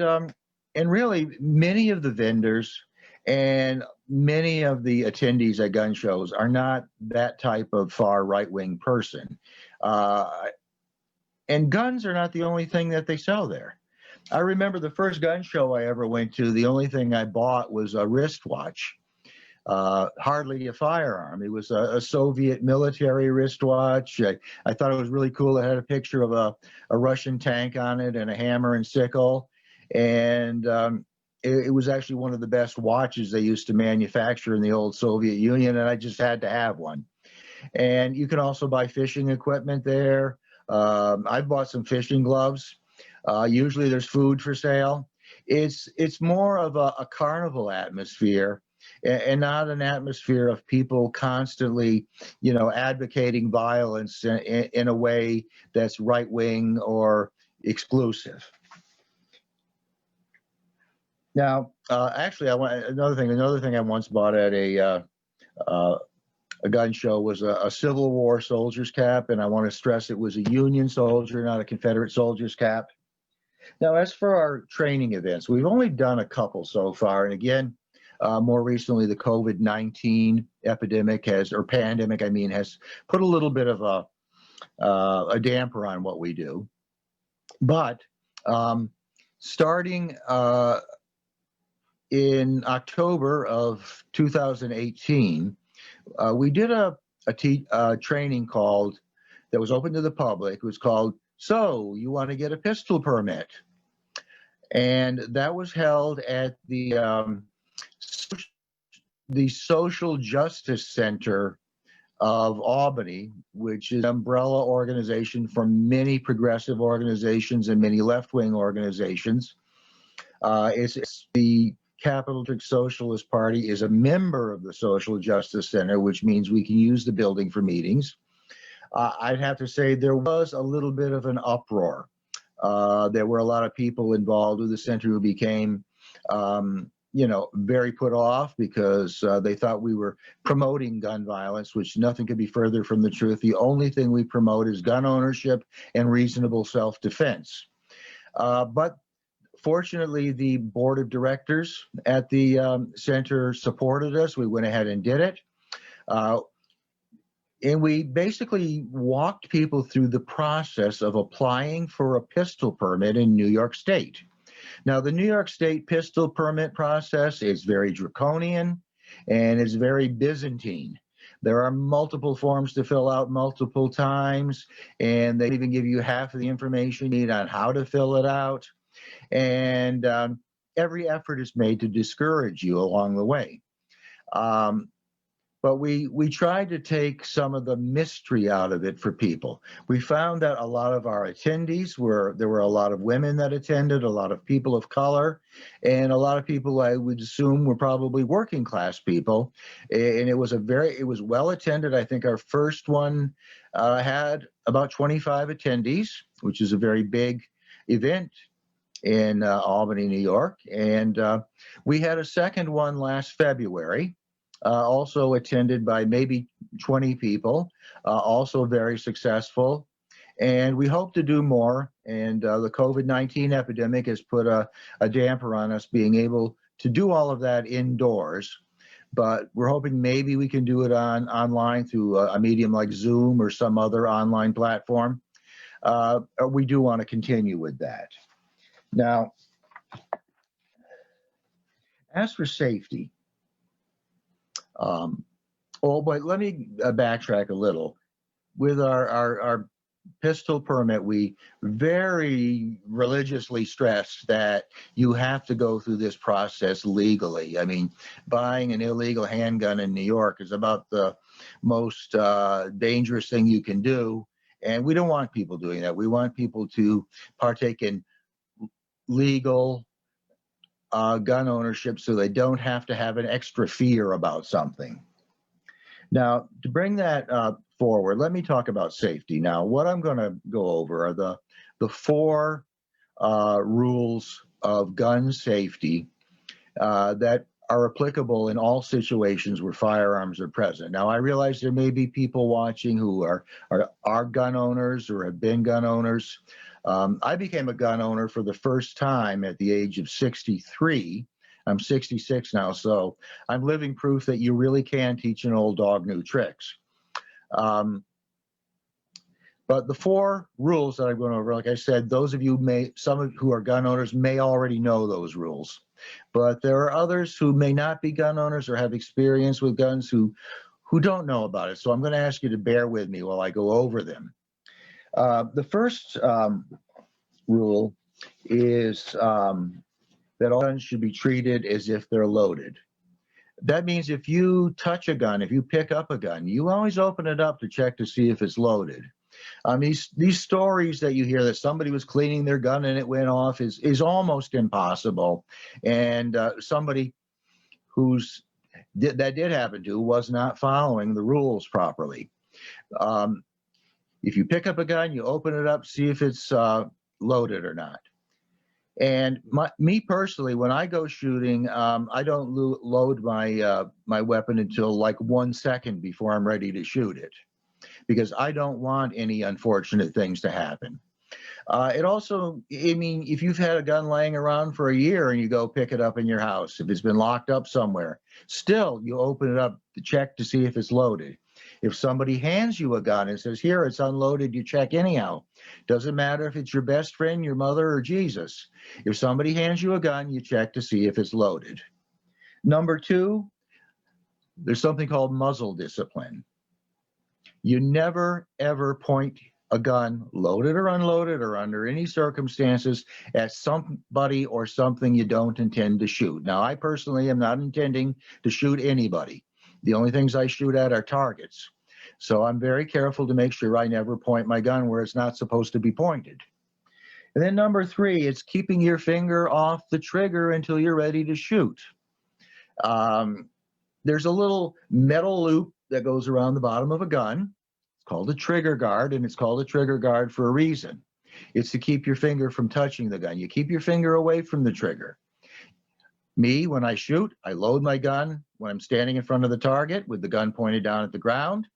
really, many of the vendors and many of the attendees at gun shows are not that type of far right-wing person. And guns are not the only thing that they sell there. I remember the first gun show I ever went to, the only thing I bought was a wristwatch. Hardly a firearm. It was a Soviet military wristwatch. I thought it was really cool. It had a picture of a Russian tank on it and a hammer and sickle. And it was actually one of the best watches they used to manufacture in the old Soviet Union, and I just had to have one. And you can also buy fishing equipment there. I bought some fishing gloves. Usually there's food for sale. It's more of a carnival atmosphere, and not an atmosphere of people constantly, advocating violence in a way that's right-wing or exclusive. Now, actually, another thing I once bought at a gun show was a Civil War soldier's cap, and I want to stress it was a Union soldier, not a Confederate soldier's cap. Now, as for our training events, we've only done a couple so far, and again, more recently, the COVID-19 epidemic has put a little bit of a damper on what we do. But starting in October of 2018, we did a training that was open to the public. It was called, "So You Want to Get a Pistol Permit?" And that was held at the Social Justice Center of Albany, which is an umbrella organization for many progressive organizations and many left-wing organizations. It's the Capital District Socialist Party is a member of the Social Justice Center, which means we can use the building for meetings. I'd have to say there was a little bit of an uproar. There were a lot of people involved with the center who became, very put off because they thought we were promoting gun violence, which nothing could be further from the truth. The only thing we promote is gun ownership and reasonable self-defense. But fortunately, the board of directors at the center supported us. We went ahead and did it. And we basically walked people through the process of applying for a pistol permit in New York State. Now, the New York State pistol permit process is very draconian and it's very Byzantine. There are multiple forms to fill out multiple times, and they even give you half of the information you need on how to fill it out. And every effort is made to discourage you along the way. But we tried to take some of the mystery out of it for people. We found that a lot of our attendees there were a lot of women that attended, a lot of people of color, and a lot of people I would assume were probably working class people. And it was well attended. I think our first one had about 25 attendees, which is a very big event in Albany, New York. And we had a second one last February. Also attended by maybe 20 people, also very successful. And we hope to do more. And the COVID-19 epidemic has put a damper on us being able to do all of that indoors. But we're hoping maybe we can do it online through a medium like Zoom or some other online platform. We do want to continue with that. Now, as for safety, but let me backtrack a little. With our pistol permit, we very religiously stress that you have to go through this process legally. I mean, buying an illegal handgun in New York is about the most dangerous thing you can do. And we don't want people doing that. We want people to partake in legal gun ownership so they don't have to have an extra fear about something. Now, to bring that forward, let me talk about safety. Now, what I'm going to go over are the 4 rules of gun safety that are applicable in all situations where firearms are present. Now, I realize there may be people watching who are gun owners or have been gun owners. I became a gun owner for the first time at the age of 63. I'm 66 now, so I'm living proof that you really can teach an old dog new tricks. But the 4 rules that I'm going over, like I said, those of you who are gun owners may already know those rules. But there are others who may not be gun owners or have experience with guns who don't know about it. So I'm going to ask you to bear with me while I go over them. The first rule is that all guns should be treated as if they're loaded. That means if you touch a gun, if you pick up a gun, you always open it up to check to see if it's loaded. These stories that you hear that somebody was cleaning their gun and it went off is almost impossible. And somebody that did happen to was not following the rules properly. If you pick up a gun, you open it up, see if it's loaded or not. And me personally, when I go shooting, I don't load my weapon until like 1 second before I'm ready to shoot it, because I don't want any unfortunate things to happen. It also, I mean, if you've had a gun laying around for a year and you go pick it up in your house, if it's been locked up somewhere, still you open it up to check to see if it's loaded. If somebody hands you a gun and says, here, it's unloaded, you check anyhow. Doesn't matter if it's your best friend, your mother, or Jesus. If somebody hands you a gun, you check to see if it's loaded. Number 2, there's something called muzzle discipline. You never, ever point a gun, loaded or unloaded or under any circumstances, at somebody or something you don't intend to shoot. Now, I personally am not intending to shoot anybody. The only things I shoot at are targets. So I'm very careful to make sure I never point my gun where it's not supposed to be pointed. And then number 3, it's keeping your finger off the trigger until you're ready to shoot. There's a little metal loop that goes around the bottom of a gun. It's called a trigger guard, and it's called a trigger guard for a reason. It's to keep your finger from touching the gun. You keep your finger away from the trigger. Me, when I shoot, I load my gun when I'm standing in front of the target with the gun pointed down at the ground.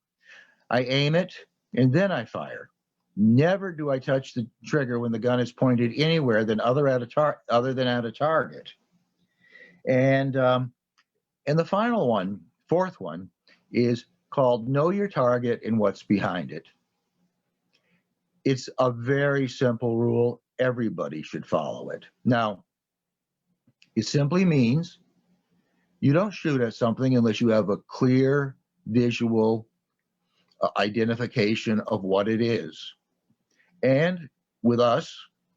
I aim it, and then I fire. Never do I touch the trigger when the gun is pointed anywhere other than at a target. And the final one, 4th one, is called Know Your Target and What's Behind It. It's a very simple rule. Everybody should follow it. Now, it simply means you don't shoot at something unless you have a clear visual identification of what it is. And with us,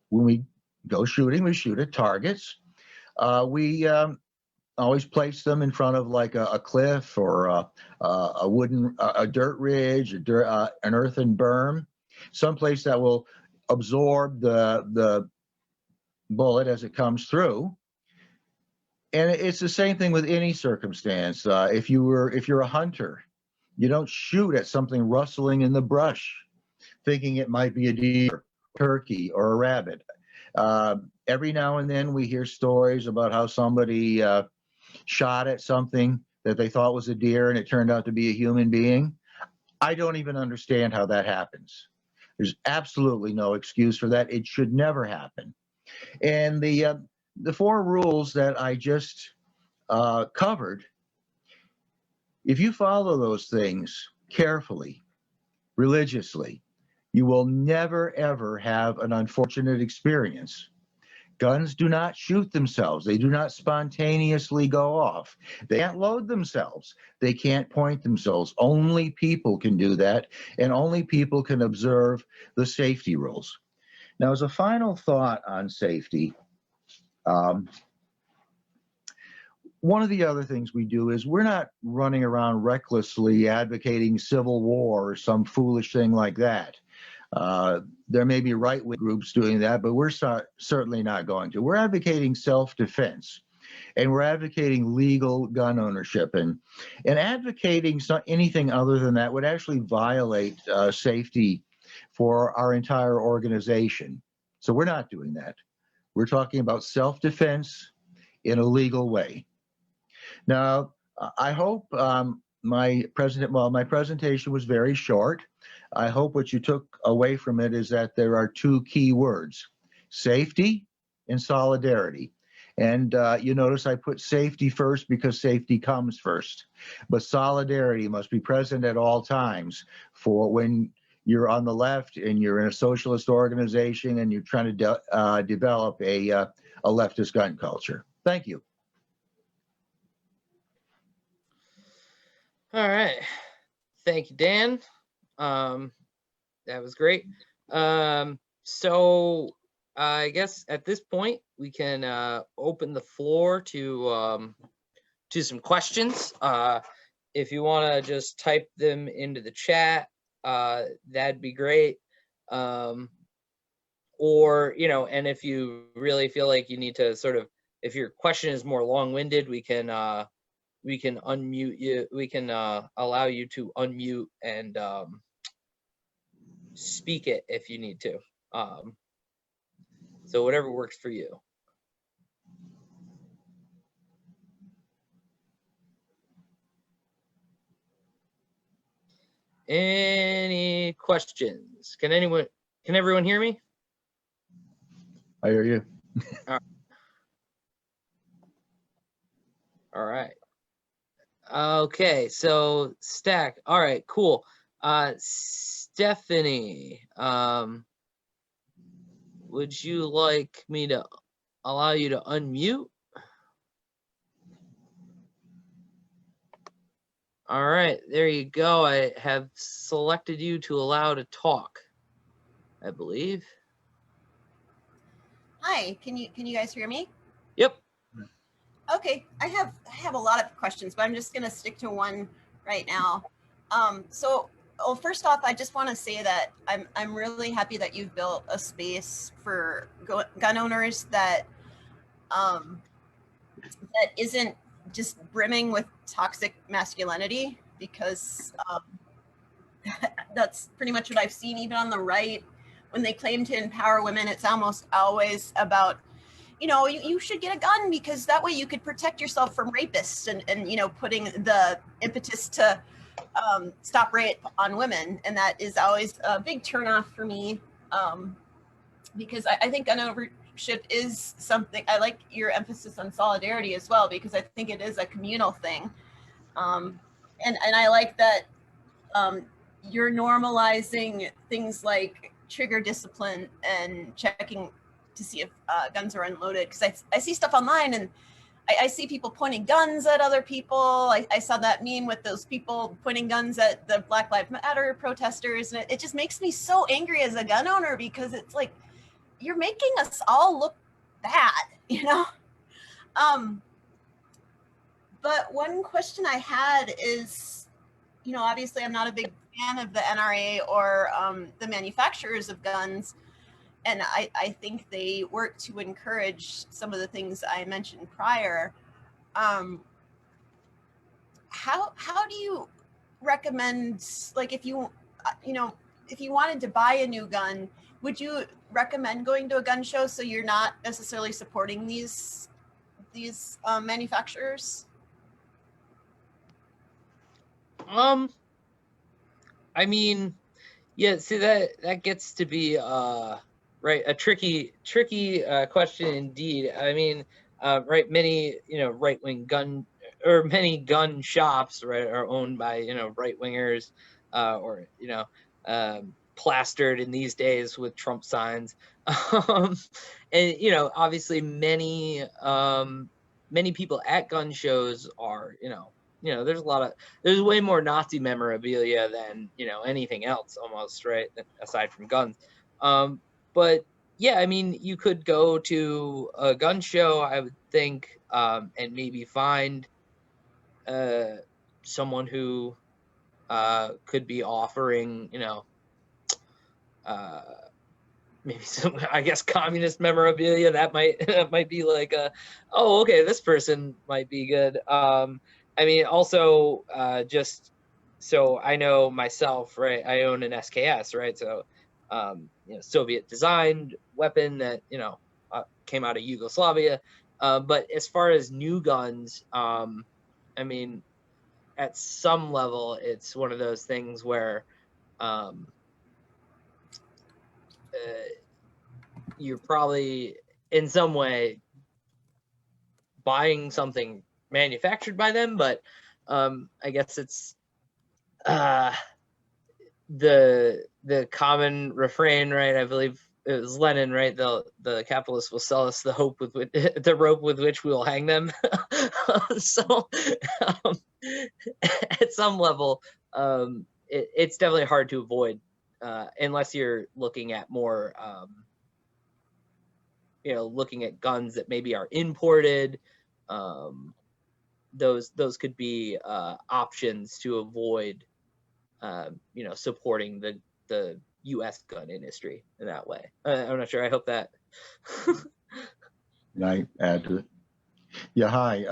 when we go shooting, we shoot at targets. We always place them in front of like a cliff or a dirt ridge, an earthen berm, someplace that will absorb the bullet as it comes through. And it's the same thing with any circumstance. If you're a hunter, you don't shoot at something rustling in the brush, thinking it might be a deer, turkey, or a rabbit. Every now and then we hear stories about how somebody shot at something that they thought was a deer and it turned out to be a human being. I don't even understand how that happens. There's absolutely no excuse for that. It should never happen. And the 4 rules that I just covered, if you follow those things carefully, religiously, you will never, ever have an unfortunate experience. Guns do not shoot themselves. They do not spontaneously go off. They can't load themselves. They can't point themselves. Only people can do that, and only people can observe the safety rules. Now, as a final thought on safety, one of the other things we do is we're not running around recklessly advocating civil war or some foolish thing like that. There may be right-wing groups doing that, but we're certainly not going to. We're advocating self-defense, and we're advocating legal gun ownership, and advocating anything other than that would actually violate safety for our entire organization. So we're not doing that. We're talking about self-defense in a legal way. Now, I hope my presentation was very short. I hope what you took away from it is that there are two key words: safety and solidarity. And you notice I put safety first because safety comes first. But solidarity must be present at all times for when you're on the left and you're in a socialist organization and you're trying to develop a leftist gun culture. Thank you. All right. Thank you, Dan. That was great. So I guess at this point we can open the floor to some questions. If you want to just type them into the chat, that'd be great. Or, you know, and if you really feel like you need to sort of, if your question is more long-winded, we can unmute you. We can allow you to unmute and speak it if you need to. So whatever works for you. Any questions? Can everyone hear me? I hear you. All right. Okay, so Stack. All right, cool. Stephanie, would you like me to allow you to unmute? All right, there you go. I have selected you to allow to talk, I believe. Hi, can you guys hear me? Yep. Okay, I have a lot of questions, but I'm just gonna stick to one right now. Well, first off, I just want to say that I'm really happy that you've built a space for gun owners that that isn't just brimming with toxic masculinity, because that's pretty much what I've seen even on the right. When they claim to empower women, it's almost always about, you know, you should get a gun because that way you could protect yourself from rapists, and you know, putting the impetus to stop rape on women. And that is always a big turnoff for me, because I think gun ownership is something. I like your emphasis on solidarity as well, because I think it is a communal thing. And I like that you're normalizing things like trigger discipline and checking to see if guns are unloaded. Because I see stuff online, and I see people pointing guns at other people. I saw that meme with those people pointing guns at the Black Lives Matter protesters. And it just makes me so angry as a gun owner, because it's like, you're making us all look bad, you know? But one question I had is, you know, obviously I'm not a big fan of the NRA or the manufacturers of guns. And I think they work to encourage some of the things I mentioned prior. How do you recommend, like, if you wanted to buy a new gun, would you recommend going to a gun show so you're not necessarily supporting these manufacturers? I mean, yeah, see, that gets to be right, a tricky question indeed. I mean, right, many, you know, right-wing many gun shops, right, are owned by, you know, right-wingers, or, you know, plastered in these days with Trump signs. And, you know, obviously many people at gun shows are, you know, there's way more Nazi memorabilia than, you know, anything else almost, right, aside from guns. But yeah, I mean, you could go to a gun show, I would think, and maybe find someone who could be offering, you know, maybe some, I guess, communist memorabilia that might be like oh, okay, this person might be good. I mean, also just so I know myself, right? I own an SKS, right? So Soviet designed weapon that came out of Yugoslavia. But as far as new guns, I mean, at some level, it's one of those things where you're probably in some way buying something manufactured by them, but I guess it's the common refrain, right? I believe it was Lenin, right? The capitalists will sell us the hope with the rope with which we will hang them. So at some level, it's definitely hard to avoid unless you're looking at more, looking at guns that maybe are imported. Those could be options to avoid, supporting the U.S. gun industry in that way. I'm not sure. I hope that. Can I add to it? Yeah, hi.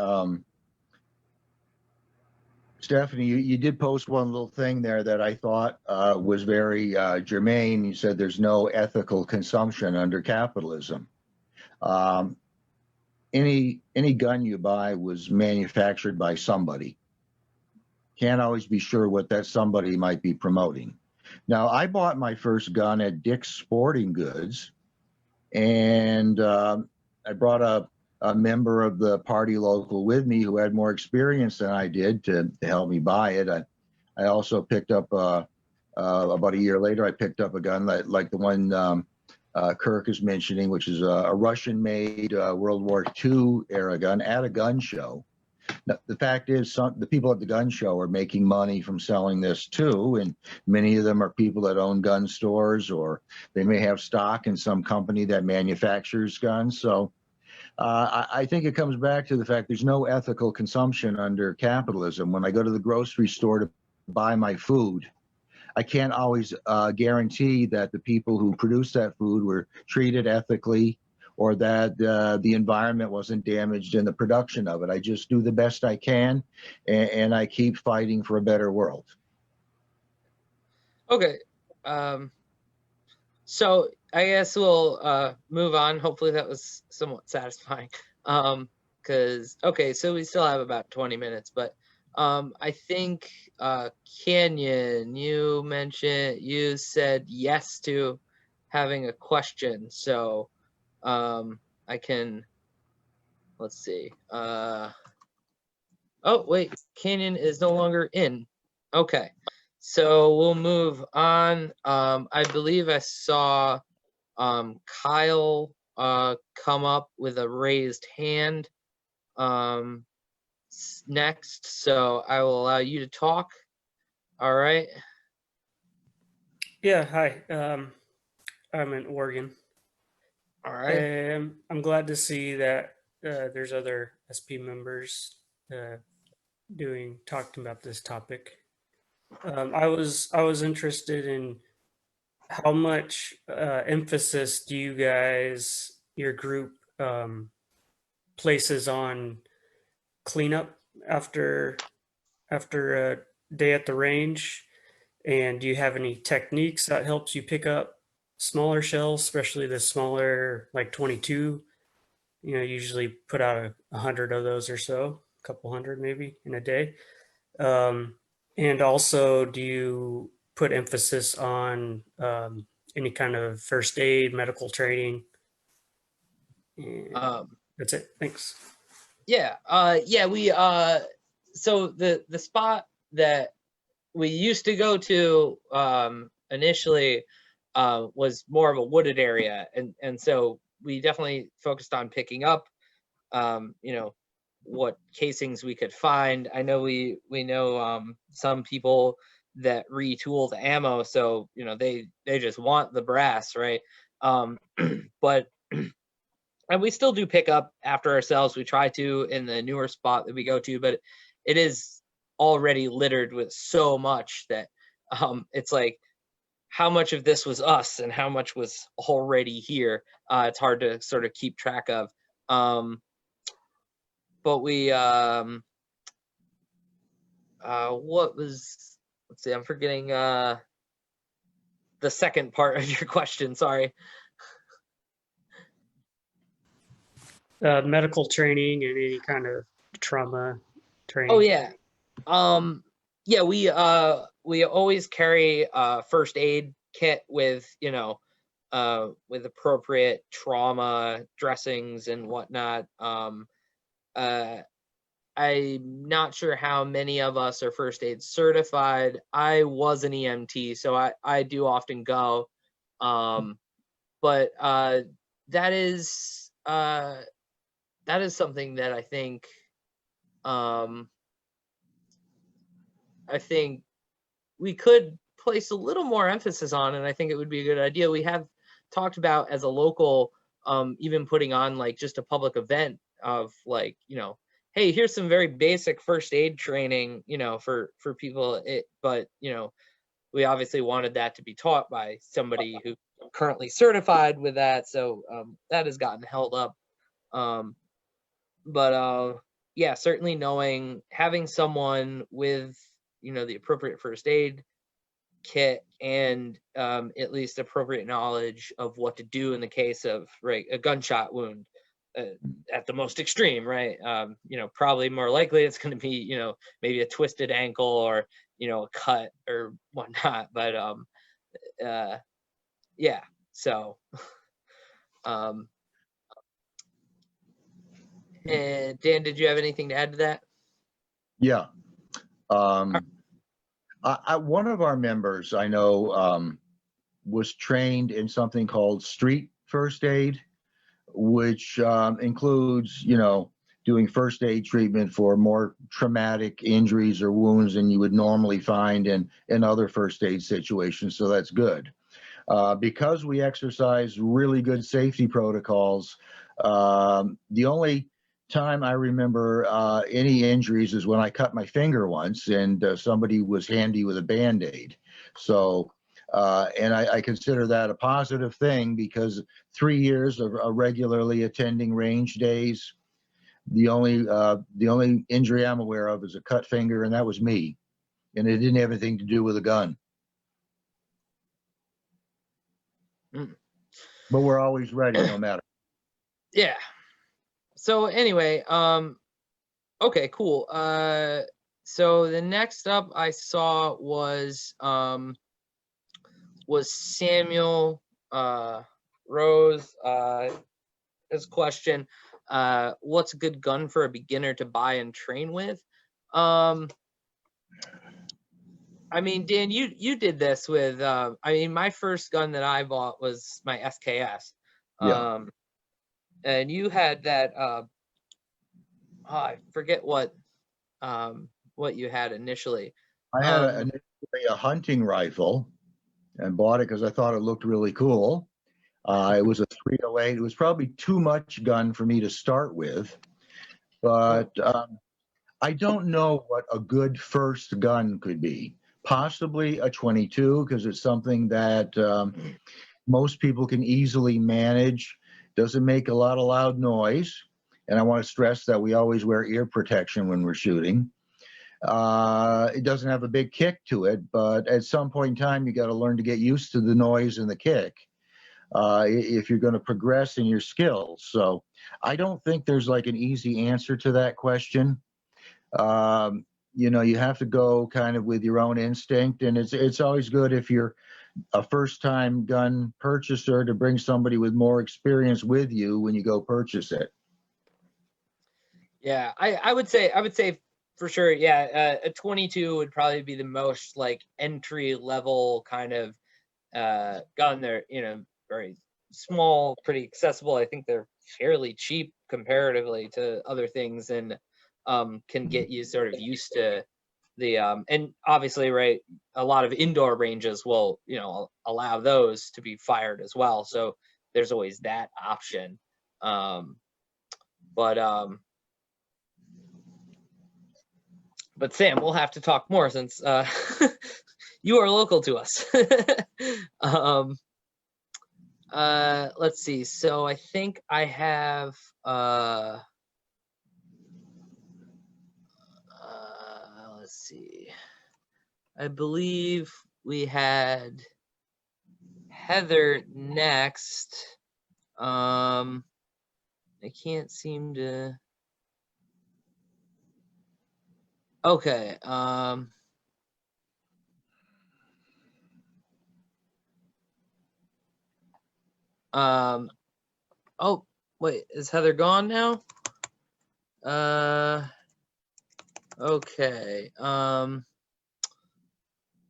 Stephanie, you did post one little thing there that I thought was very germane. You said there's no ethical consumption under capitalism. Any gun you buy was manufactured by somebody. Can't always be sure what that somebody might be promoting. Now, I bought my first gun at Dick's Sporting Goods, and I brought a member of the party local with me who had more experience than I did to help me buy it. I also picked up, about a year later, I picked up a gun like the one Kirk is mentioning, which is a Russian-made World War II era gun at a gun show. Now, the fact is, the people at the gun show are making money from selling this too, and many of them are people that own gun stores, or they may have stock in some company that manufactures guns. So I think it comes back to the fact there's no ethical consumption under capitalism. When I go to the grocery store to buy my food, I can't always guarantee that the people who produce that food were treated ethically, or that the environment wasn't damaged in the production of it. I just do the best I can, and I keep fighting for a better world. Okay. So I guess we'll move on. Hopefully that was somewhat satisfying. Okay, so we still have about 20 minutes, but I think Canyon, you said yes to having a question. So I can, let's see. Oh, wait, Canyon is no longer in. Okay, so we'll move on. I believe I saw Kyle come up with a raised hand next, so I will allow you to talk. All right. Yeah, hi. I'm in Oregon. All right. I'm glad to see that there's other SP members talking about this topic. I was interested in how much emphasis do your group places on cleanup after a day at the range, and do you have any techniques that helps you pick up smaller shells, especially the smaller, like 22? Usually put out 100 of those or so, a couple hundred maybe in a day. And also, do you put emphasis on any kind of first aid, medical training? And that's it. Thanks. Yeah. We so the spot that we used to go to initially was more of a wooded area, and so we definitely focused on picking up what casings we could find. I know we know some people that retool the ammo, so they just want the brass, right? But and we still do pick up after ourselves. We try to in the newer spot that we go to, but it is already littered with so much that it's like, how much of this was us and how much was already here. It's hard to sort of keep track of. But we, what was, let's see, I'm forgetting the second part of your question, sorry. Medical training and any kind of trauma training. Oh yeah. Yeah, we always carry a first aid kit with, you know, with appropriate trauma dressings and whatnot. I'm not sure how many of us are first aid certified. I was an EMT, so I do often go. But that is something that I think we could place a little more emphasis on, and I think it would be a good idea. We have talked about as a local, even putting on like just a public event of like, you know, hey, here's some very basic first aid training, you know, for people. But you know, we obviously wanted that to be taught by somebody who currently certified with that. So that has gotten held up. Yeah, certainly having someone with, you know, the appropriate first aid kit and at least appropriate knowledge of what to do in the case of, right, a gunshot wound at the most extreme, right? You know, probably more likely it's going to be, you know, maybe a twisted ankle or, you know, a cut or whatnot. But yeah, so and Dan, did you have anything to add to that? Yeah. One of our members I know was trained in something called street first aid, which includes, you know, doing first aid treatment for more traumatic injuries or wounds than you would normally find in other first aid situations. So that's good. Because we exercise really good safety protocols, the only time I remember any injuries is when I cut my finger once and somebody was handy with a Band-Aid. So, and I consider that a positive thing because 3 years of regularly attending range days, the only injury I'm aware of is a cut finger, and that was me. And it didn't have anything to do with a gun. But we're always ready, no matter. Yeah. So anyway, okay, cool. So the next up I saw was Samuel Rose. His question, what's a good gun for a beginner to buy and train with? I mean, Dan, you did this with, I mean, my first gun that I bought was my SKS. Yeah. And you had that, I forget what you had initially. I had initially a hunting rifle and bought it because I thought it looked really cool. It was a 308. It was probably too much gun for me to start with, but I don't know what a good first gun could be. Possibly a 22 because it's something that most people can easily manage. Doesn't make a lot of loud noise. And I want to stress that we always wear ear protection when we're shooting. It doesn't have a big kick to it, but at some point in time, you got to learn to get used to the noise and the kick if you're going to progress in your skills. So I don't think there's like an easy answer to that question. You know, you have to go kind of with your own instinct, and it's always good if you're a first-time gun purchaser to bring somebody with more experience with you when you go purchase it. Yeah, I would say for sure. Yeah, a 22 would probably be the most like entry level kind of gun. They're, you know, very small, pretty accessible. I think they're fairly cheap comparatively to other things, and can get you sort of used to the and obviously, right, a lot of indoor ranges will, you know, allow those to be fired as well. So there's always that option. But Sam, we'll have to talk more since you are local to us. Let's see. So I think I have let's see. I believe we had Heather next. I can't seem to. Okay. Oh, wait, is Heather gone now? Okay.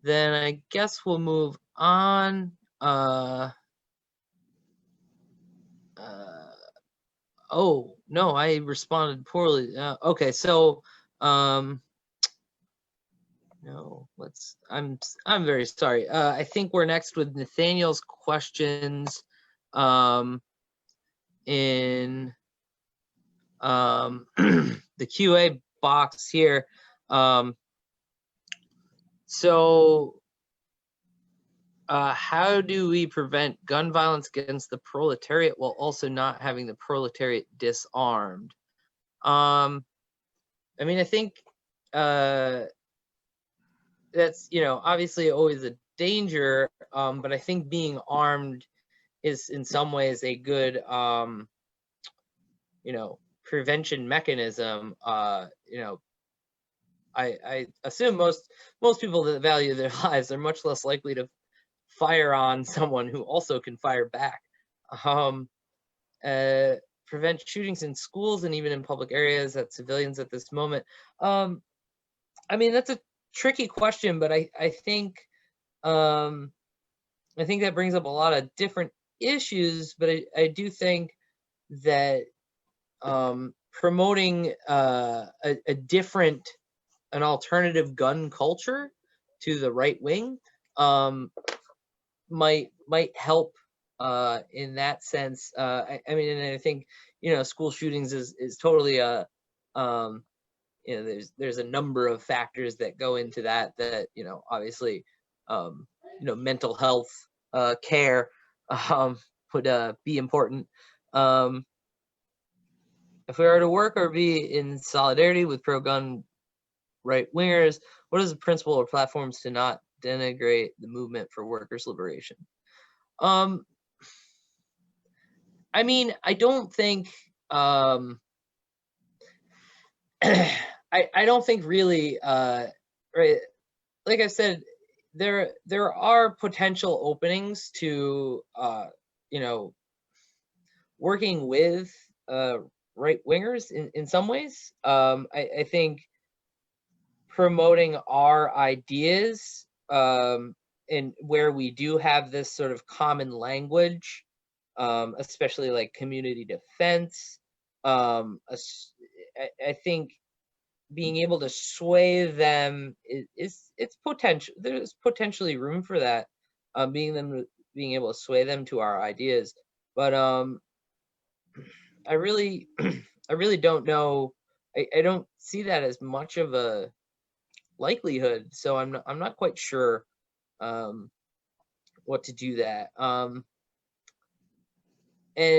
Then I guess we'll move on. Oh, no, I responded poorly. Okay, so, no, I'm very sorry. I think we're next with Nathaniel's questions, in, the QA box here. So, how do we prevent gun violence against the proletariat while also not having the proletariat disarmed? I mean, I think that's, obviously always a danger, but I think being armed is in some ways a good, prevention mechanism. I assume most people that value their lives are much less likely to fire on someone who also can fire back. Prevent shootings in schools and even in public areas at civilians at this moment. I mean, that's a tricky question, but I think that brings up a lot of different issues, but I do think that promoting an alternative gun culture to the right wing might help in that sense. I mean, and I think school shootings is totally there's a number of factors that go into that obviously mental health care would be important. If we are to work or be in solidarity with pro-gun right-wingers, what is the principle or platforms to not denigrate the movement for workers' liberation? I mean, I don't think I don't think really right, like I said, there are potential openings to working with right wingers in some ways. I think promoting our ideas and where we do have this sort of common language, especially like community defense. I think being able to sway them it's potential. There's potentially room for that. Being able to sway them to our ideas, but I really don't know. I don't see that as much of a likelihood, so I'm not quite sure what to do that. And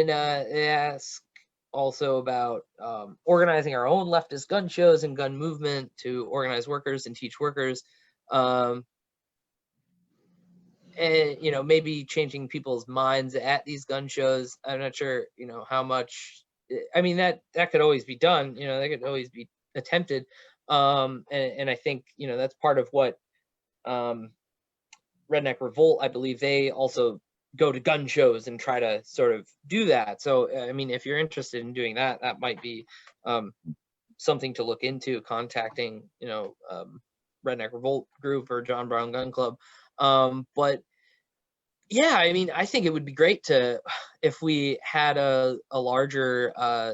they ask also about organizing our own leftist gun shows and gun movement to organize workers and teach workers, and maybe changing people's minds at these gun shows. I'm not sure how much. I mean, that could always be done. That could always be attempted. And I think that's part of what Redneck Revolt, I believe they also go to gun shows and try to sort of do that. So I mean, if you're interested in doing that, that might be something to look into, contacting Redneck Revolt group or John Brown Gun Club. But yeah, I mean, I think it would be great if we had a larger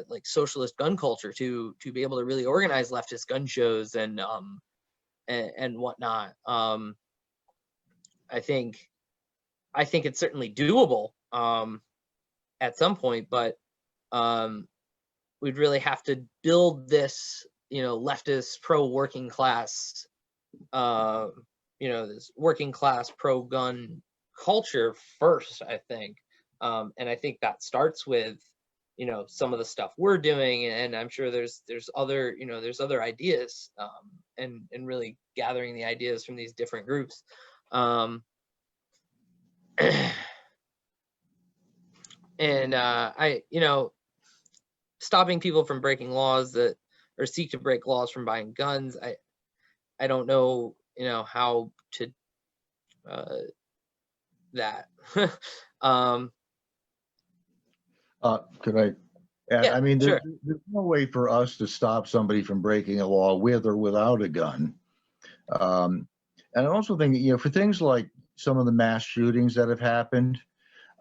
like socialist gun culture to be able to really organize leftist gun shows and whatnot. I think it's certainly doable at some point, but we'd really have to build this leftist pro working class this working class pro-gun culture first, I think. And I think that starts with, some of the stuff we're doing, and I'm sure there's other, there's other ideas, and really gathering the ideas from these different groups. And stopping people from breaking laws or seek to break laws from buying guns, I don't know, how to that. Could I add? Yeah, I mean, sure. there's no way for us to stop somebody from breaking a law with or without a gun. And I also think, for things like some of the mass shootings that have happened,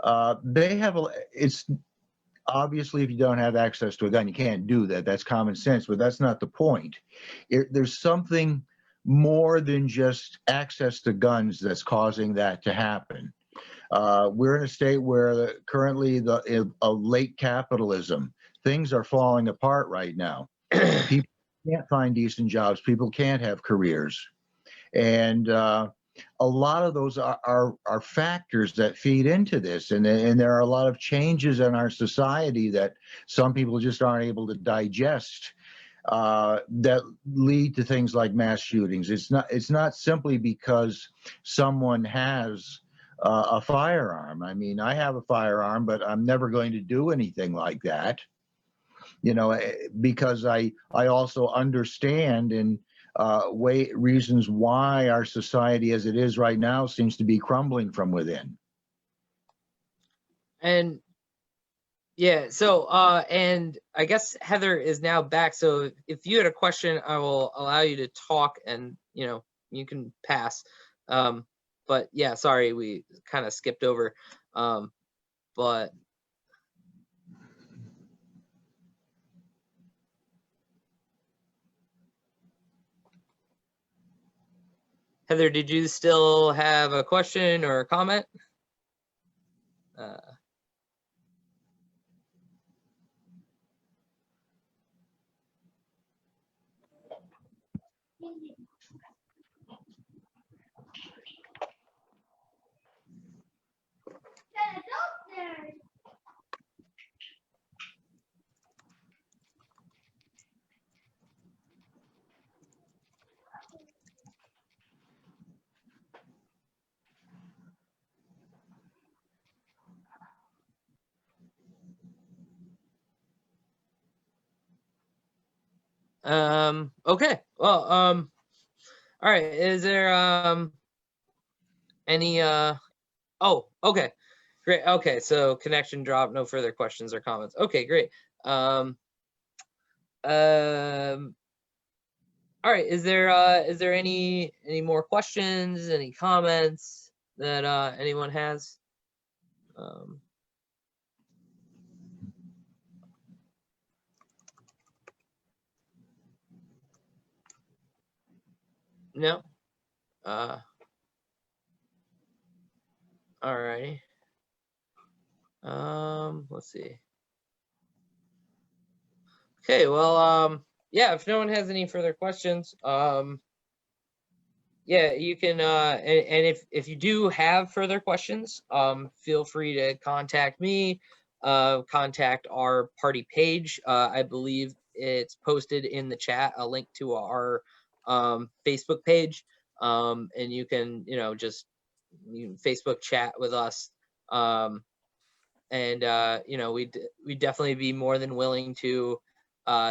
it's obviously, if you don't have access to a gun, you can't do that. That's common sense, but that's not the point. There's something more than just access to guns that's causing that to happen. We're in a state where currently a late capitalism, things are falling apart right now. People can't find decent jobs. People can't have careers. And a lot of those are factors that feed into this. And there are a lot of changes in our society that some people just aren't able to digest, that lead to things like mass shootings. It's not simply because someone has a firearm. I mean, I have a firearm, but I'm never going to do anything like that, because I also understand and reasons why our society as it is right now seems to be crumbling from within. And yeah, so and I guess Heather is now back. So if you had a question, I will allow you to talk, and you can pass. But yeah, sorry, we kind of skipped over. But Heather, did you still have a question or a comment? Okay. Well, all right. Is there any oh, okay. Great. Okay, so connection dropped, no further questions or comments. Okay, great. All right, is there any more questions, any comments that anyone has? No. All righty. Let's see. Okay, well, yeah, if no one has any further questions, yeah, you can, and if you do have further questions, feel free to contact me, contact our party page. I believe it's posted in the chat, a link to our Facebook page, and you can, just Facebook chat with us, and we'd definitely be more than willing to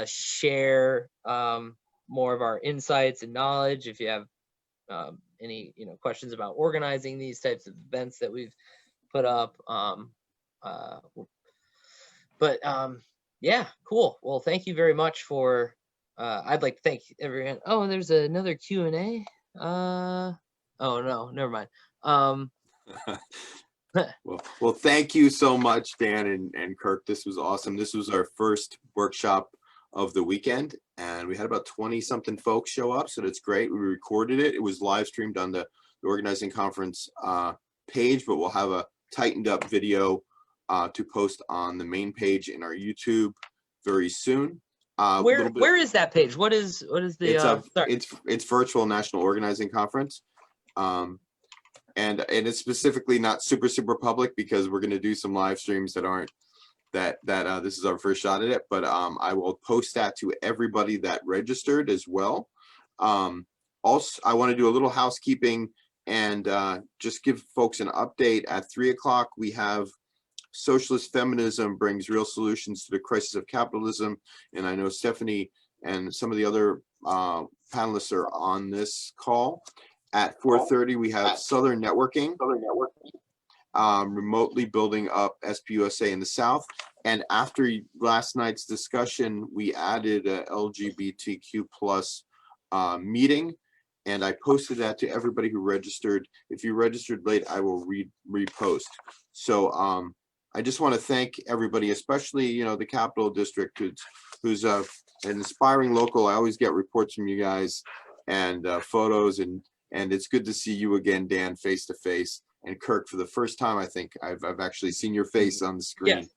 share more of our insights and knowledge. If you have any questions about organizing these types of events that we've put up, yeah, cool. Well, thank you very much for. I'd like to thank everyone. Oh, and there's another Q&A. Oh no, never mind. Well, thank you so much, Dan and Kirk. This was awesome. This was our first workshop of the weekend, and we had about 20-something folks show up, so that's great. We recorded it. It was live streamed on the organizing conference page, but we'll have a tightened up video to post on the main page in our YouTube very soon. Where is that page? What is the? It's Virtual National Organizing Conference. And it's specifically not super public because we're going to do some live streams that aren't this is our first shot at it, but I will post that to everybody that registered as well. Also, I want to do a little housekeeping and just give folks an update. At 3 o'clock, we have Socialist Feminism Brings Real Solutions to the Crisis of Capitalism. And I know Stephanie and some of the other panelists are on this call. At 4:30, we have Southern Networking, remotely building up SPUSA in the South. And after last night's discussion, we added a LGBTQ plus meeting, and I posted that to everybody who registered. If you registered late, I will repost. So I just want to thank everybody, especially, you know, the Capital District, who's an inspiring local. I always get reports from you guys and photos, and it's good to see you again, Dan, face to face. And Kirk, for the first time, I think I've actually seen your face on the screen. Yes.